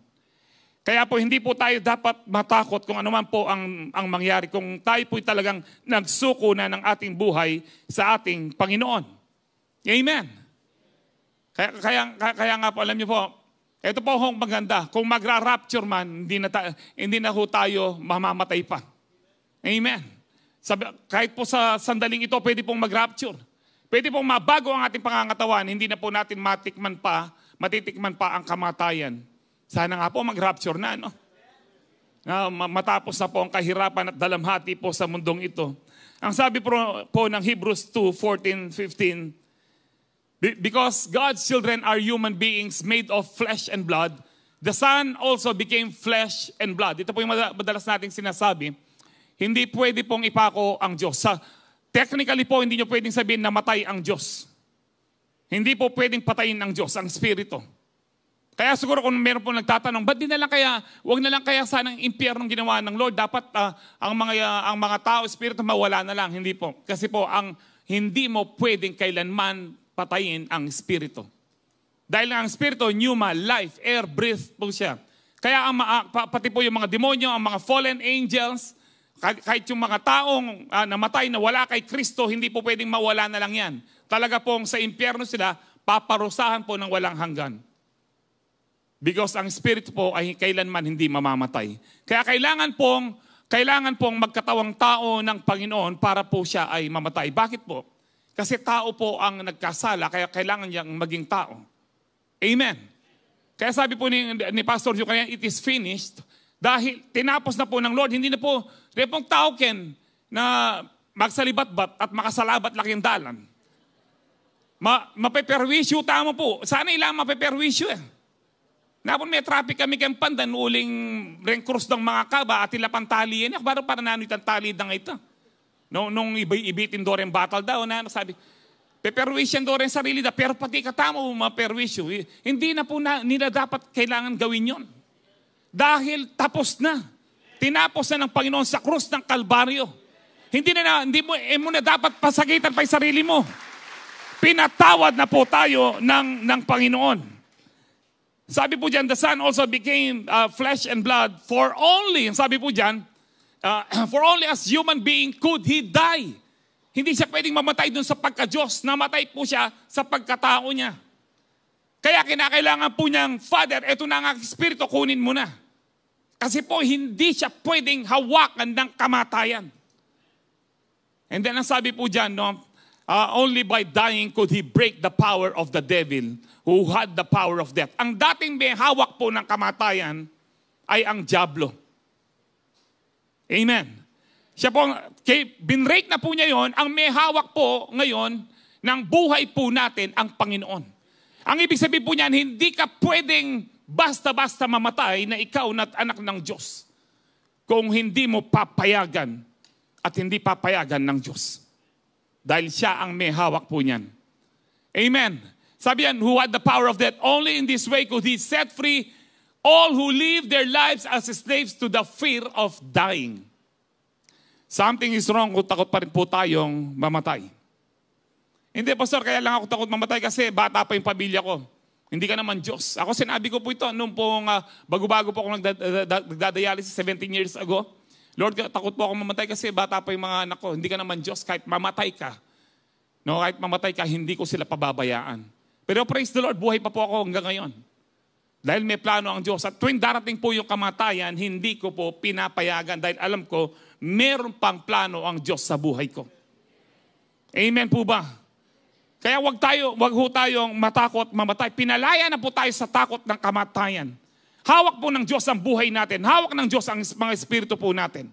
Kaya po hindi po tayo dapat matakot kung ano man po ang mangyari. Kung tayo po talagang nagsuko na ng ating buhay sa ating Panginoon. Amen. Kaya nga po, alam niyo po, ito po hong maganda. Kung magra-rapture man, hindi na ho tayo mamamatay pa. Amen. Kahit po sa sandaling ito, pwede pong mag-rapture. Pwede pong mabago ang ating pangangatawan. Hindi na po natin matitikman pa ang kamatayan. Sana nga po mag-rapture na, no? Matapos na po ang kahirapan at dalamhati po sa mundong ito. Ang sabi po ng Hebrews 2:14-15, because God's children are human beings made of flesh and blood, the Son also became flesh and blood. Ito po yung madalas nating sinasabi. Hindi pwede pong ipako ang Diyos. Technically po, hindi nyo pwedeng sabihin na matay ang Diyos. Hindi po pwedeng patayin ang Diyos, ang Espiritu. Kaya siguro kung meron po nagtatanong, ba't wag na lang kaya sanang impyernong ginawa ng Lord? Dapat ang mga tao, Espiritu, mawala na lang. Hindi po. Kasi po, hindi mo pwedeng kailanman patayin ang Espiritu. Dahil ang Espiritu, pneuma, life, air, breath po siya. Kaya pati po yung mga demonyo, ang mga fallen angels, kahit yung mga taong namatay na wala kay Kristo, hindi po pwedeng mawala na lang yan. Talaga pong sa impyerno sila, paparusahan po ng walang hanggan. Because ang Espiritu po ay kailanman hindi mamamatay. Kaya kailangan pong magkatawang tao ng Panginoon para po siya ay mamatay. Bakit po? Kasi tao po ang nagkasala, kaya kailangan niyang maging tao. Amen. Kaya sabi po ni Pastor Joe, kaya it is finished. Dahil tinapos na po ng Lord, hindi na po pong tauken na magsalibat-bat at makasalabat lang yung dalan. Mapeperwisyo, tama po. Sana ilang mapeperwisyo eh. Napon may traffic kami kayong pandan, uling ring cross ng mga kaba at ilapan tali yan. Parang nananoy ang tali ng ito. Nung ibitin do rin batal daw, na sabi, peperwisyon do rin sarili da, pero pati katamo maperwisyo. Hindi na po nila dapat kailangan gawin yon. Dahil tapos na. Tinapos na ng Panginoon sa krus ng Kalbaryo. Hindi mo na dapat pasagitan pa yung sarili mo. Pinatawad na po tayo ng Panginoon. Sabi po dyan, the Son also became flesh and blood for only, sabi po dyan, for only as human being could He die. Hindi siya pwedeng mamatay dun sa pagka-Diyos. Namatay po siya sa pagkatao niya. Kaya kinakailangan po niyang, Father, eto na ang Espiritu, kunin mo na. Kasi po, hindi siya pwedeng hawakan ng kamatayan. And then, ang sabi po dyan, only by dying could He break the power of the devil who had the power of death. Ang dating may hawak po ng kamatayan ay ang dyablo. Amen. Siya po, binrake na po niya yon. Ang may hawak po ngayon ng buhay po natin ang Panginoon. Ang ibig sabihin po niyan, hindi ka pwedeng basta-basta mamatay na ikaw na anak ng Diyos kung hindi mo papayagan at hindi papayagan ng Diyos. Dahil siya ang may hawak po niyan. Amen. Sabi yan, who had the power of death, only in this way could He set free all who live their lives as slaves to the fear of dying. Something is wrong kung takot pa rin po tayong mamatay. Hindi, Pastor, kaya lang ako takot mamatay kasi bata pa yung pamilya ko. Hindi ka naman Diyos. Ako sinabi ko po ito nung pong bago-bago po ako nagdadialysis 17 years ago. Lord, takot po ako mamatay kasi bata pa yung mga anak ko. Hindi ka naman Diyos, kahit mamatay ka. No, kahit mamatay ka, hindi ko sila pababayaan. Pero praise the Lord, buhay pa po ako hanggang ngayon. Dahil may plano ang Diyos. At tuwing darating po yung kamatayan, hindi ko po pinapayagan dahil alam ko, meron pang plano ang Diyos sa buhay ko. Amen po ba? Kaya wag ho tayong matakot mamatay. Pinalaya na po tayo sa takot ng kamatayan. Hawak po ng Diyos ang buhay natin. Hawak ng Diyos ang mga espiritu po natin.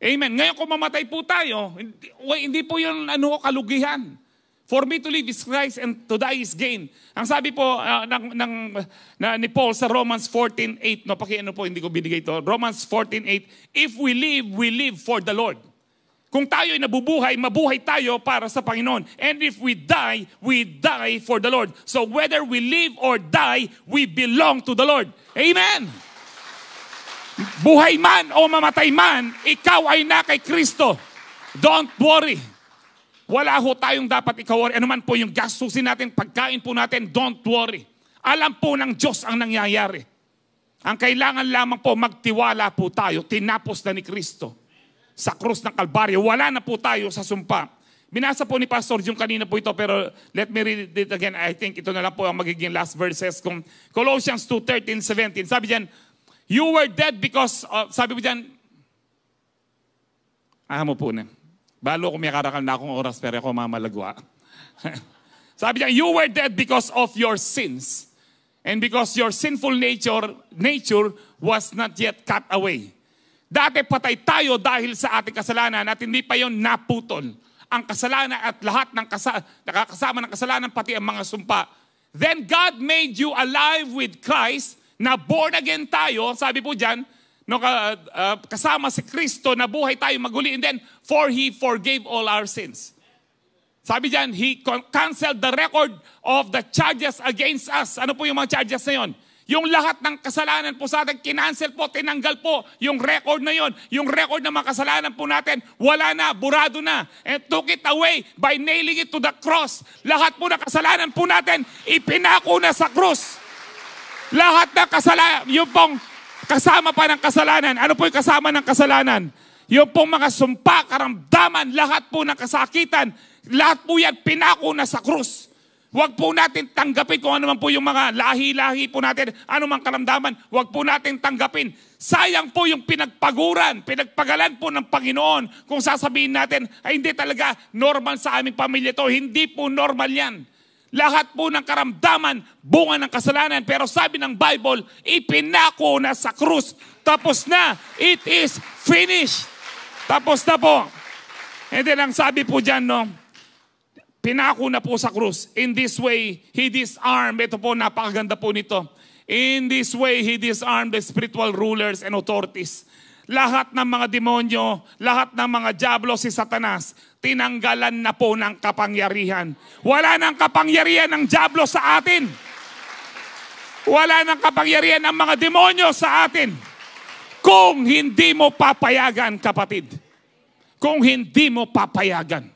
Amen. Ngayon kung mamatay po tayo, hindi po yun kalugihan. For me to live is Christ and to die is gain. Ang sabi po ni Paul sa Romans 14:8, no, pakiano po, hindi ko binigay ito. Romans 14:8, if we live for the Lord. Kung tayo ay nabubuhay, mabuhay tayo para sa Panginoon. And if we die for the Lord. So whether we live or die, we belong to the Lord. Amen! Buhay man o mamatay man, ikaw ay na kay Kristo. Don't worry. Wala ho tayong dapat ikaw-worry. Ano man po yung gastusin natin, pagkain po natin, don't worry. Alam po ng Diyos ang nangyayari. Ang kailangan lamang po, magtiwala po tayo. Tinapos na ni Kristo sa krus ng Kalbaryo. Wala na po tayo sa sumpa. Binasa po ni Pastor yung kanina po ito, pero let me read it again. I think ito na lang po ang magiging last verses. Kung Colossians 2:13-17. Sabi diyan, you were dead because, sabi po diyan, mo po na. Balo ko may karakal na akong oras, pero ako mamalagwa. Sabi niya, you were dead because of your sins. And because your sinful nature was not yet cut away. Dati patay tayo dahil sa ating kasalanan at hindi pa yon naputol. Ang kasalanan at lahat ng nakakasama ng kasalanan, pati ang mga sumpa. Then God made you alive with Christ, na born again tayo, sabi po dyan, kasama si Kristo, na buhay tayo maguli, and then, for He forgave all our sins. Sabi dyan, He canceled the record of the charges against us. Ano po yung mga charges na yun? Yung lahat ng kasalanan po sa atin, kinancel po, tinanggal po yung record na yon. Yung record ng mga kasalanan po natin, wala na, burado na. And took it away by nailing it to the cross. Lahat po ng kasalanan po natin, ipinako na sa krus. Lahat ng kasalanan, yung pong kasama pa ng kasalanan. Ano po yung kasama ng kasalanan? Yung pong mga sumpa, karamdaman, lahat po ng kasakitan, lahat po yan pinako na sa krus. Huwag po natin tanggapin kung ano man po yung mga lahi-lahi po natin, ano mang karamdaman, huwag po natin tanggapin. Sayang po yung pinagpagalan po ng Panginoon kung sasabihin natin, ay hindi talaga normal sa aming pamilya to. Hindi po normal yan. Lahat po ng karamdaman, bunga ng kasalanan. Pero sabi ng Bible, ipinako na sa krus. Tapos na. It is finished. Tapos na po. And then ang sabi po dyan, no, pinako na po sa krus. In this way, He disarmed. Ito po, napakaganda po nito. In this way, He disarmed the spiritual rulers and authorities. Lahat ng mga demonyo, lahat ng mga diablo, si Satanas, tinanggalan na po ng kapangyarihan. Wala nang kapangyarihan ng diablo sa atin. Wala nang kapangyarihan ng mga demonyo sa atin. Kung hindi mo papayagan, kapatid. Kung hindi mo papayagan.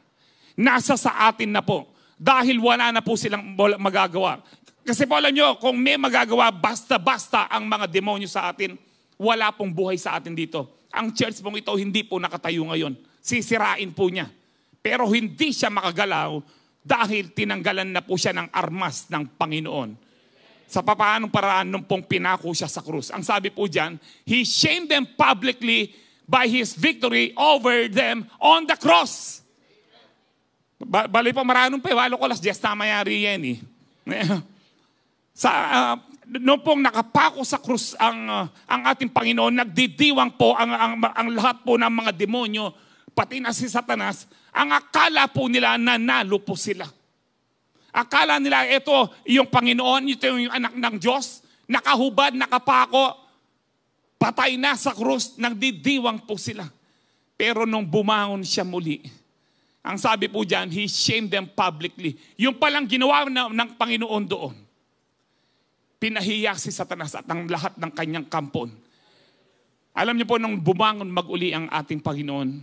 Nasa sa atin na po. Dahil wala na po silang magagawa. Kasi po alam nyo, kung may magagawa, basta-basta ang mga demonyo sa atin, wala pong buhay sa atin dito. Ang church pong ito, hindi po nakatayo ngayon. Sisirain po niya. Pero hindi siya makagalaw dahil tinanggalan na po siya ng armas ng Panginoon. Sa papaanong paraan nung pong pinako siya sa krus. Ang sabi po dyan, He shamed them publicly by His victory over them on the cross. Bali po maranong pa, walo ko las Diyos tama yari yan eh. Noong pong nakapako sa krus ang ating Panginoon, nagdidiwang po ang lahat po ng mga demonyo, pati na si Satanas, ang akala po nila nanalo po sila. Akala nila ito yung Panginoon, ito yung anak ng Diyos, nakahubad, nakapako, patay na sa krus, nagdidiwang po sila. Pero nung bumangon siya muli, ang sabi po dyan, He shamed them publicly. Yung palang ginawa ng Panginoon doon, pinahiya si Satanas at ang lahat ng kanyang kampon. Alam niyo po, nung bumangon mag-uli ang ating Panginoon,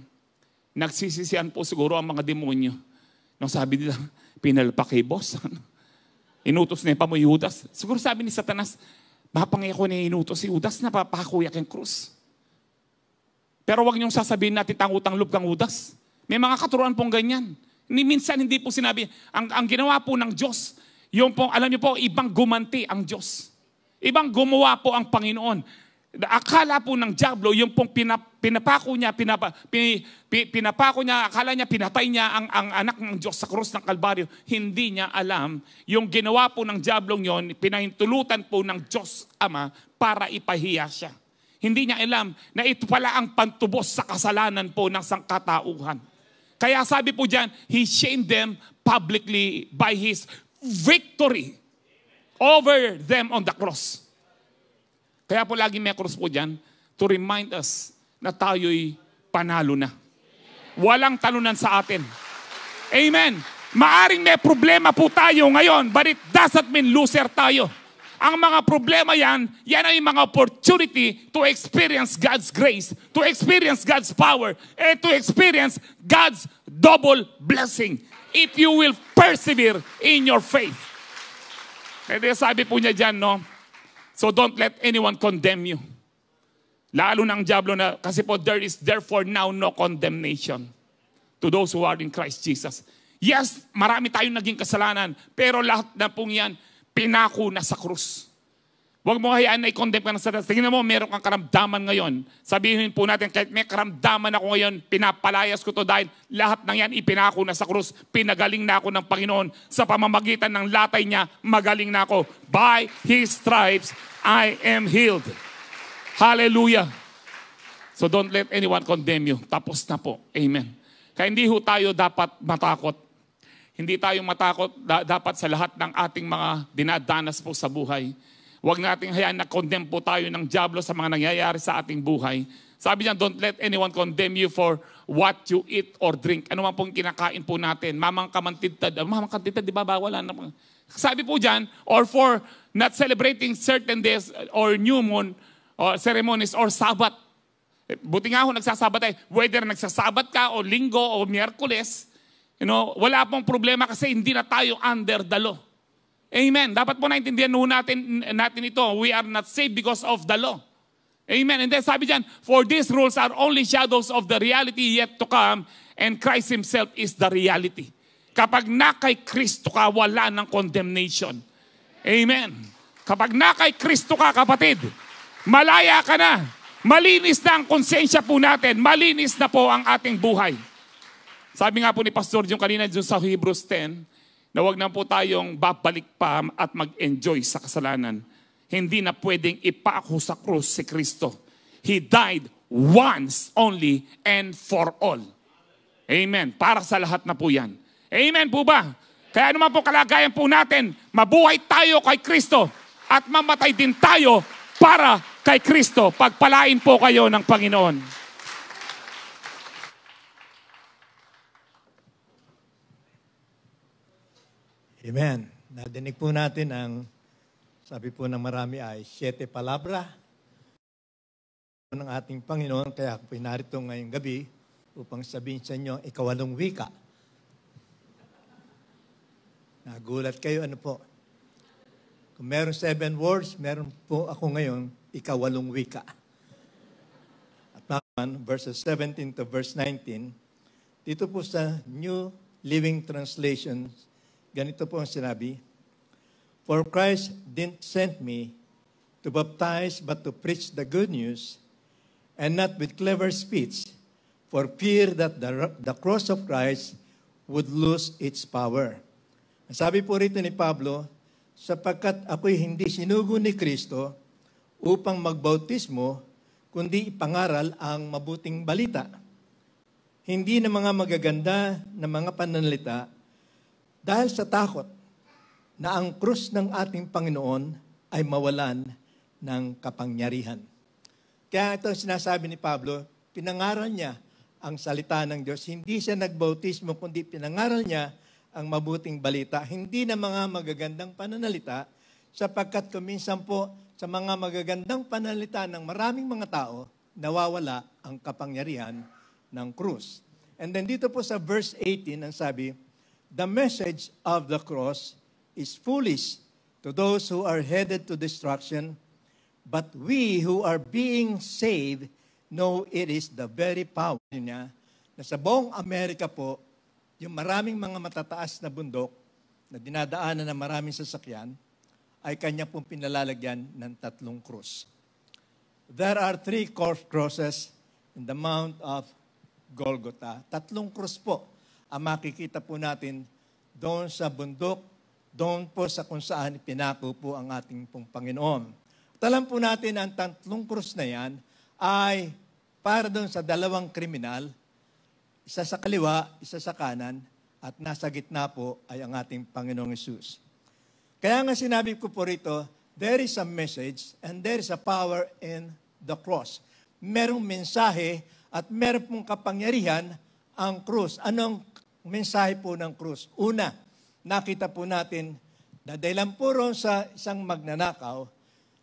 nagsisisihan po siguro ang mga demonyo. Nung sabi nila, pinalpa kay boss. Inutos na yung pamoy Judas. Siguro sabi ni Satanas, mapangay ko na inutos si Judas na papakuyak yung krus. Pero wag niyong sasabihin natin tangutang loob kang Judas. May mga katuruan pong ganyan. Minsan hindi po sinabi, ang ginawa po ng Diyos, yung pong, alam niyo po, ibang gumanti ang Diyos. Ibang gumawa po ang Panginoon. Akala po ng diablo, yung pong pinapako niya, akala niya, pinatay niya ang anak ng Diyos sa krus ng Kalbaryo. Hindi niya alam, yung ginawa po ng diablong yon, pinahintulutan po ng Diyos Ama para ipahiya siya. Hindi niya alam na ito pala ang pantubos sa kasalanan po ng sangkatauhan. Kaya sabi po dyan, He shamed them publicly by His victory over them on the cross. Kaya po lagi may cross po dyan to remind us na tayo'y panalo na. Walang talunan sa atin. Amen. Maaring may problema po tayo ngayon, but it doesn't mean loser tayo. Ang mga problema yan ay mga opportunity to experience God's grace, to experience God's power, and to experience God's double blessing. If you will persevere in your faith. Kaya sabi po niya dyan, no? So don't let anyone condemn you. Lalo ng diablo na, kasi po there is therefore now no condemnation to those who are in Christ Jesus. Yes, marami tayong naging kasalanan, pero lahat na pong yan, pinako na sa krus. Huwag mo hayaan na i-condemn ka ng Satanas. Tingnan mo, meron kang karamdaman ngayon. Sabihin po natin, kahit may karamdaman ako ngayon, pinapalayas ko to dahil lahat ng yan ipinako na sa krus. Pinagaling na ako ng Panginoon. Sa pamamagitan ng latay niya, magaling na ako. By His stripes, I am healed. Hallelujah. So don't let anyone condemn you. Tapos na po. Amen. Kaya hindi ho tayo dapat matakot. Hindi tayo matakot dapat sa lahat ng ating mga dinadanas po sa buhay. Huwag nating hayaan na condemn po tayo ng diablo sa mga nangyayari sa ating buhay. Sabi niya, don't let anyone condemn you for what you eat or drink. Ano man pong kinakain po natin. Mamang kamantitad. Mamang kamantitad, di ba? Wala na. Sabi po dyan, or for not celebrating certain days or new moon or ceremonies or Sabbath. Buti nga ho, nagsasabat tayo. Whether nagsasabat ka o linggo o miyerkules, wala pong problema kasi hindi na tayo under the law. Amen. Dapat po naintindihan natin ito. We are not saved because of the law. Amen. And then sabi dyan, for these rules are only shadows of the reality yet to come, and Christ Himself is the reality. Kapag na kay Kristo ka, wala ng condemnation. Amen. Kapag na kay Kristo ka, kapatid, malaya ka na. Malinis na ang konsensya po natin. Malinis na po ang ating buhay. Sabi nga po ni Pastor yung kanina dyan sa Hebrews 10, na wag na po tayong babalik pa at mag-enjoy sa kasalanan. Hindi na pwedeng ipako sa krus si Kristo. He died once only and for all. Amen. Para sa lahat na po yan. Amen po ba? Kaya naman po kalagayan po natin, mabuhay tayo kay Kristo at mamatay din tayo para kay Kristo. Pagpalain po kayo ng Panginoon. Amen. Nadinig po natin ang, sabi po ng marami ay 7 palabra ng ating Panginoon. Kaya ako pinarito ngayong gabi upang sabihin sa inyo, ikawalong wika. Nagulat kayo, ano po? Kung meron 7 words, meron po ako ngayon, ikawalong wika. At naman, verses 17 to verse 19, dito po sa New Living Translation, ganito po ang sinabi, For Christ didn't send me to baptize but to preach the good news, and not with clever speech, for fear that the cross of Christ would lose its power. Sabi po rito ni Pablo, sapagkat ako'y hindi sinugo ni Kristo upang magbautismo, kundi ipangaral ang mabuting balita. Hindi na mga magaganda na mga pananalita, dahil sa takot na ang krus ng ating Panginoon ay mawalan ng kapangyarihan. Kaya ito sinasabi ni Pablo, pinangaral niya ang salita ng Diyos. Hindi siya nagbautismo, kundi pinangaral niya ang mabuting balita. Hindi na mga magagandang pananalita, sapagkat kuminsan po sa mga magagandang pananalita ng maraming mga tao, nawawala ang kapangyarihan ng krus. And then dito po sa verse 18, ang sabi, The message of the cross is foolish to those who are headed to destruction, but we who are being saved know it is the very power niya na sa buong Amerika po, yung maraming mga matataas na bundok na dinadaanan ng maraming sasakyan ay kanya pong pinalalagyan ng 3 krus. There are 3 crosses in the Mount of Golgotha. 3 krus po ang makikita po natin doon sa bundok, doon po sa kung saan pinako po ang ating pong Panginoon. At alam po natin ang 3 krus na yan ay para doon sa 2 kriminal, isa sa kaliwa, isa sa kanan, at nasa gitna po ay ang ating Panginoong Hesus. Kaya nga sinabi ko po rito, there is a message and there is a power in the cross. Merong mensahe at meron pong kapangyarihan ang krus. Anong mensahe po ng krus? Una, nakita po natin na dahilan po ron sa isang magnanakaw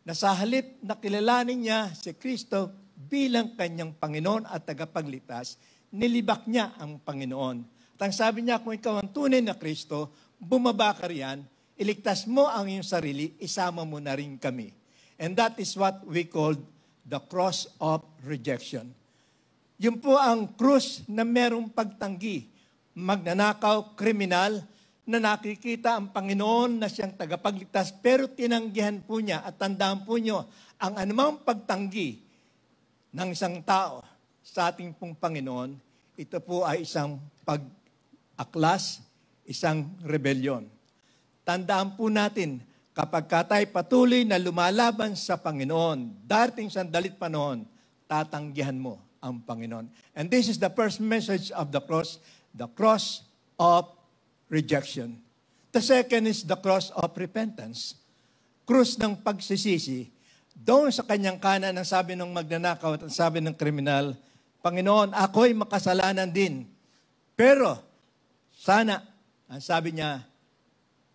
na sa halip na kilalanin niya si Kristo bilang kanyang Panginoon at tagapagligtas, nilibak niya ang Panginoon. At ang sabi niya, kung ikaw ang tunay na Kristo, bumaba ka riyan, iligtas mo ang iyong sarili, isama mo na rin kami. And that is what we call the cross of rejection. Yun po ang krus na merong pagtanggi. Magnanakaw, kriminal, na nakikita ang Panginoon na siyang tagapagligtas, pero tinanggihan po niya at tandaan po niyo, ang anumang pagtanggi ng isang tao sa ating pong Panginoon, ito po ay isang pag-aklas, isang rebelyon. Tandaan po natin, kapag tayo patuloy na lumalaban sa Panginoon, darating sandalit panahon, tatanggihan mo ang Panginoon. And this is the first message of the cross of rejection. The second is the cross of repentance. Krus ng pagsisisi. Doon sa kanyang kanan, ang sabi ng magnanakaw at ang sabi ng kriminal, Panginoon, ako'y makasalanan din. Pero, sana, ang sabi niya,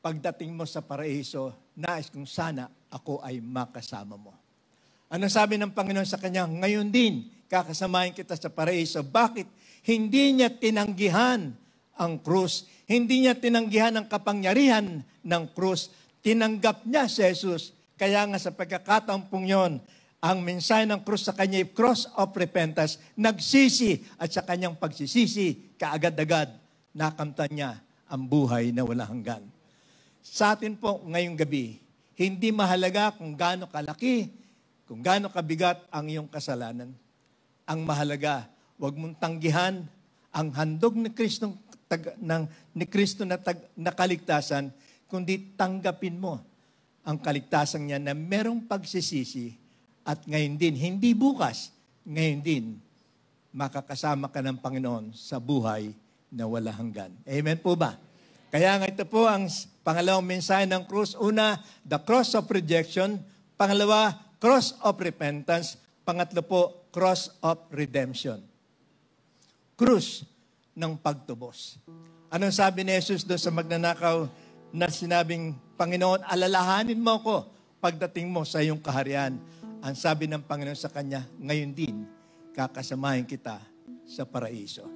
pagdating mo sa paraiso, nais kong sana ako ay makasama mo. Anong sabi ng Panginoon sa kanya? Ngayon din, kakasamahin kita sa paraiso. Bakit? Hindi niya tinanggihan ang krus. Hindi niya tinanggihan ang kapangyarihan ng krus. Tinanggap niya si Jesus. Kaya nga sa pagkakataon pong yun, ang mensahe ng krus sa kanya, cross of repentance, nagsisi at sa kanyang pagsisisi, kaagad-agad, nakamtan niya ang buhay na wala hanggan. Sa atin po ngayong gabi, hindi mahalaga kung gaano kalaki, kung gaano kabigat ang iyong kasalanan. Ang mahalaga, huwag mong tanggihan ang handog ni Kristong ni Kristo na kaligtasan, kundi tanggapin mo ang kaligtasan niya na merong pagsisisi at ngayon din, hindi bukas, ngayon din, makakasama ka ng Panginoon sa buhay na wala hanggan. Amen po ba? Kaya nga ito po ang pangalawang mensahe ng krus. Una, the cross of rejection. Pangalawa, cross of repentance. Pangatlo po, cross of redemption. Krus ng pagtubos. Anong sabi ni Jesus doon sa magnanakaw na sinabing, Panginoon, alalahanin mo ako pagdating mo sa iyong kaharian. Ang sabi ng Panginoon sa kanya, ngayon din, kakasamahin kita sa paraiso.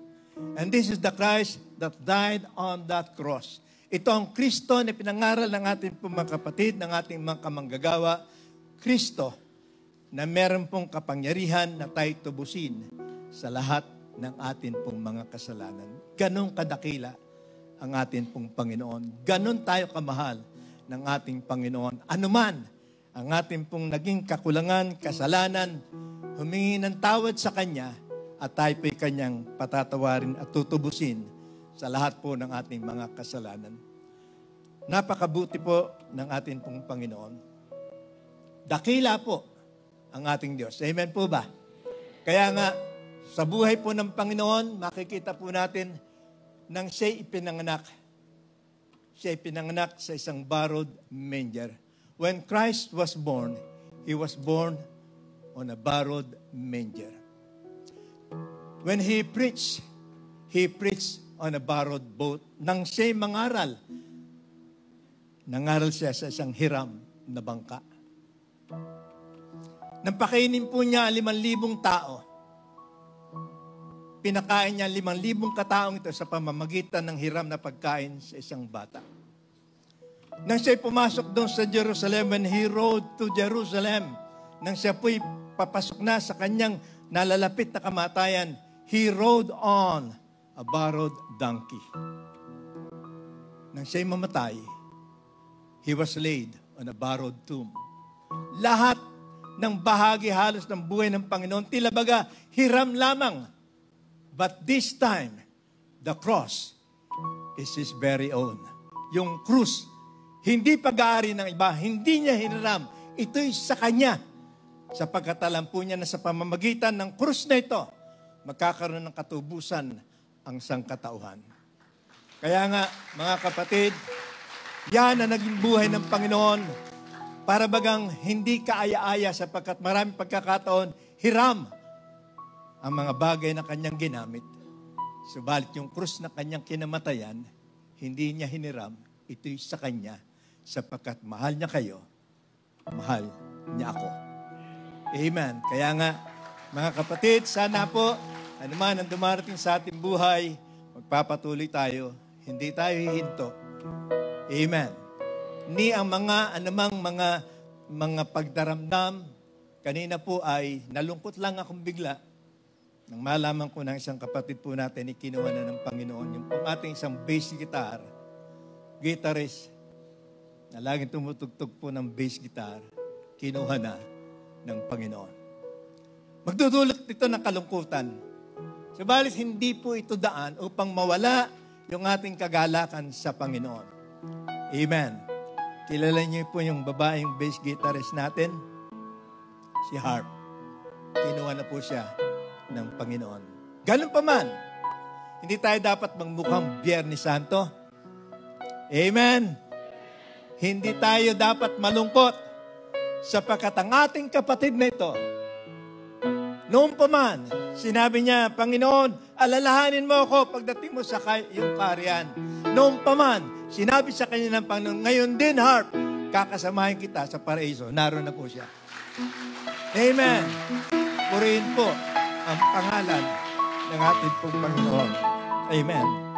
And this is the Christ that died on that cross. Ito ang Kristo na pinangaral ng ating mga kapatid, ng ating mga kamanggagawa. Kristo na meron pong kapangyarihan na tayo tubusin sa lahat ng atin pong mga kasalanan. Ganon kadakila ang atin pong Panginoon. Ganon tayo kamahal ng ating Panginoon. Anuman ang atin pong naging kakulangan, kasalanan, humingi ng tawad sa Kanya, at tayo po'y Kanyang patatawarin at tutubusin sa lahat po ng ating mga kasalanan. Napakabuti po ng ating pong Panginoon. Dakila po ang ating Diyos. Amen po ba? Kaya nga, sa buhay po ng Panginoon, makikita po natin nang siya'y ipinanganak. Siya'y pinanganak sa isang borrowed manger. When Christ was born, He was born on a borrowed manger. When He preached on a borrowed boat. Nang siya'y nangaral siya sa isang hiram na bangka. Nang pakainin po niya 5,000 tao, pinakain niya 5,000 kataong ito sa pamamagitan ng hiram na pagkain sa isang bata. Nang siya'y pumasok doon sa Jerusalem, when He rode to Jerusalem, nang siya po'y papasok na sa kanyang nalalapit na kamatayan, He rode on a borrowed donkey. Nang siya'y mamatay, He was laid on a borrowed tomb. Lahat ng bahagi halos ng buhay ng Panginoon, tila baga, hiram lamang. But this time, the cross is His very own. Yung krus, hindi pag-aari ng iba, hindi niya hiniram. Ito'y sa Kanya. Sapagkat alam po niya na sa pamamagitan ng krus na ito, magkakaroon ng katubusan ang sangkatauhan. Kaya nga, mga kapatid, yan ang naging buhay ng Panginoon para bagang hindi kaaya-aya sapagkat maraming pagkakataon, hiram ang mga bagay na kanyang ginamit. Subalit yung krus na kanyang kinamatayan, hindi niya hiniram, ito'y sa Kanya sapagkat mahal niya kayo, mahal niya ako. Amen. Kaya nga, mga kapatid, sana po, anuman ang dumarating sa ating buhay, magpapatuloy tayo, hindi tayo hihinto. Amen. Ni ang anumang mga pagdaramdam, kanina po ay nalungkot lang akong bigla nang malaman ko ng isang kapatid po natin, ikinuha na ng Panginoon, yung pong ating isang bass guitarist, na laging tumutugtog po ng bass guitar, kinuha na ng Panginoon. Magdudulot ito ng kalungkutan. Subalit hindi po ito daan upang mawala yung ating kagalakan sa Panginoon. Amen. Kilala niyo po yung babaeng bass guitarist natin? Si Harp. Kinuha na po siya ng Panginoon. Ganun pa man, hindi tayo dapat magmukhang Biyernes Santo. Amen. Hindi tayo dapat malungkot sapagkat ang ating kapatid na ito, noon pa man, sinabi niya, Panginoon, alalahanin mo ako pagdating mo sa iyong kaharian. Noon pa man, sinabi sa kanya ng Panginoon, ngayon din, Harp, kakasamahin kita sa paraiso. Naroon na po siya. Amen. Purihin po ang pangalan ng ating pong Panginoon. Amen.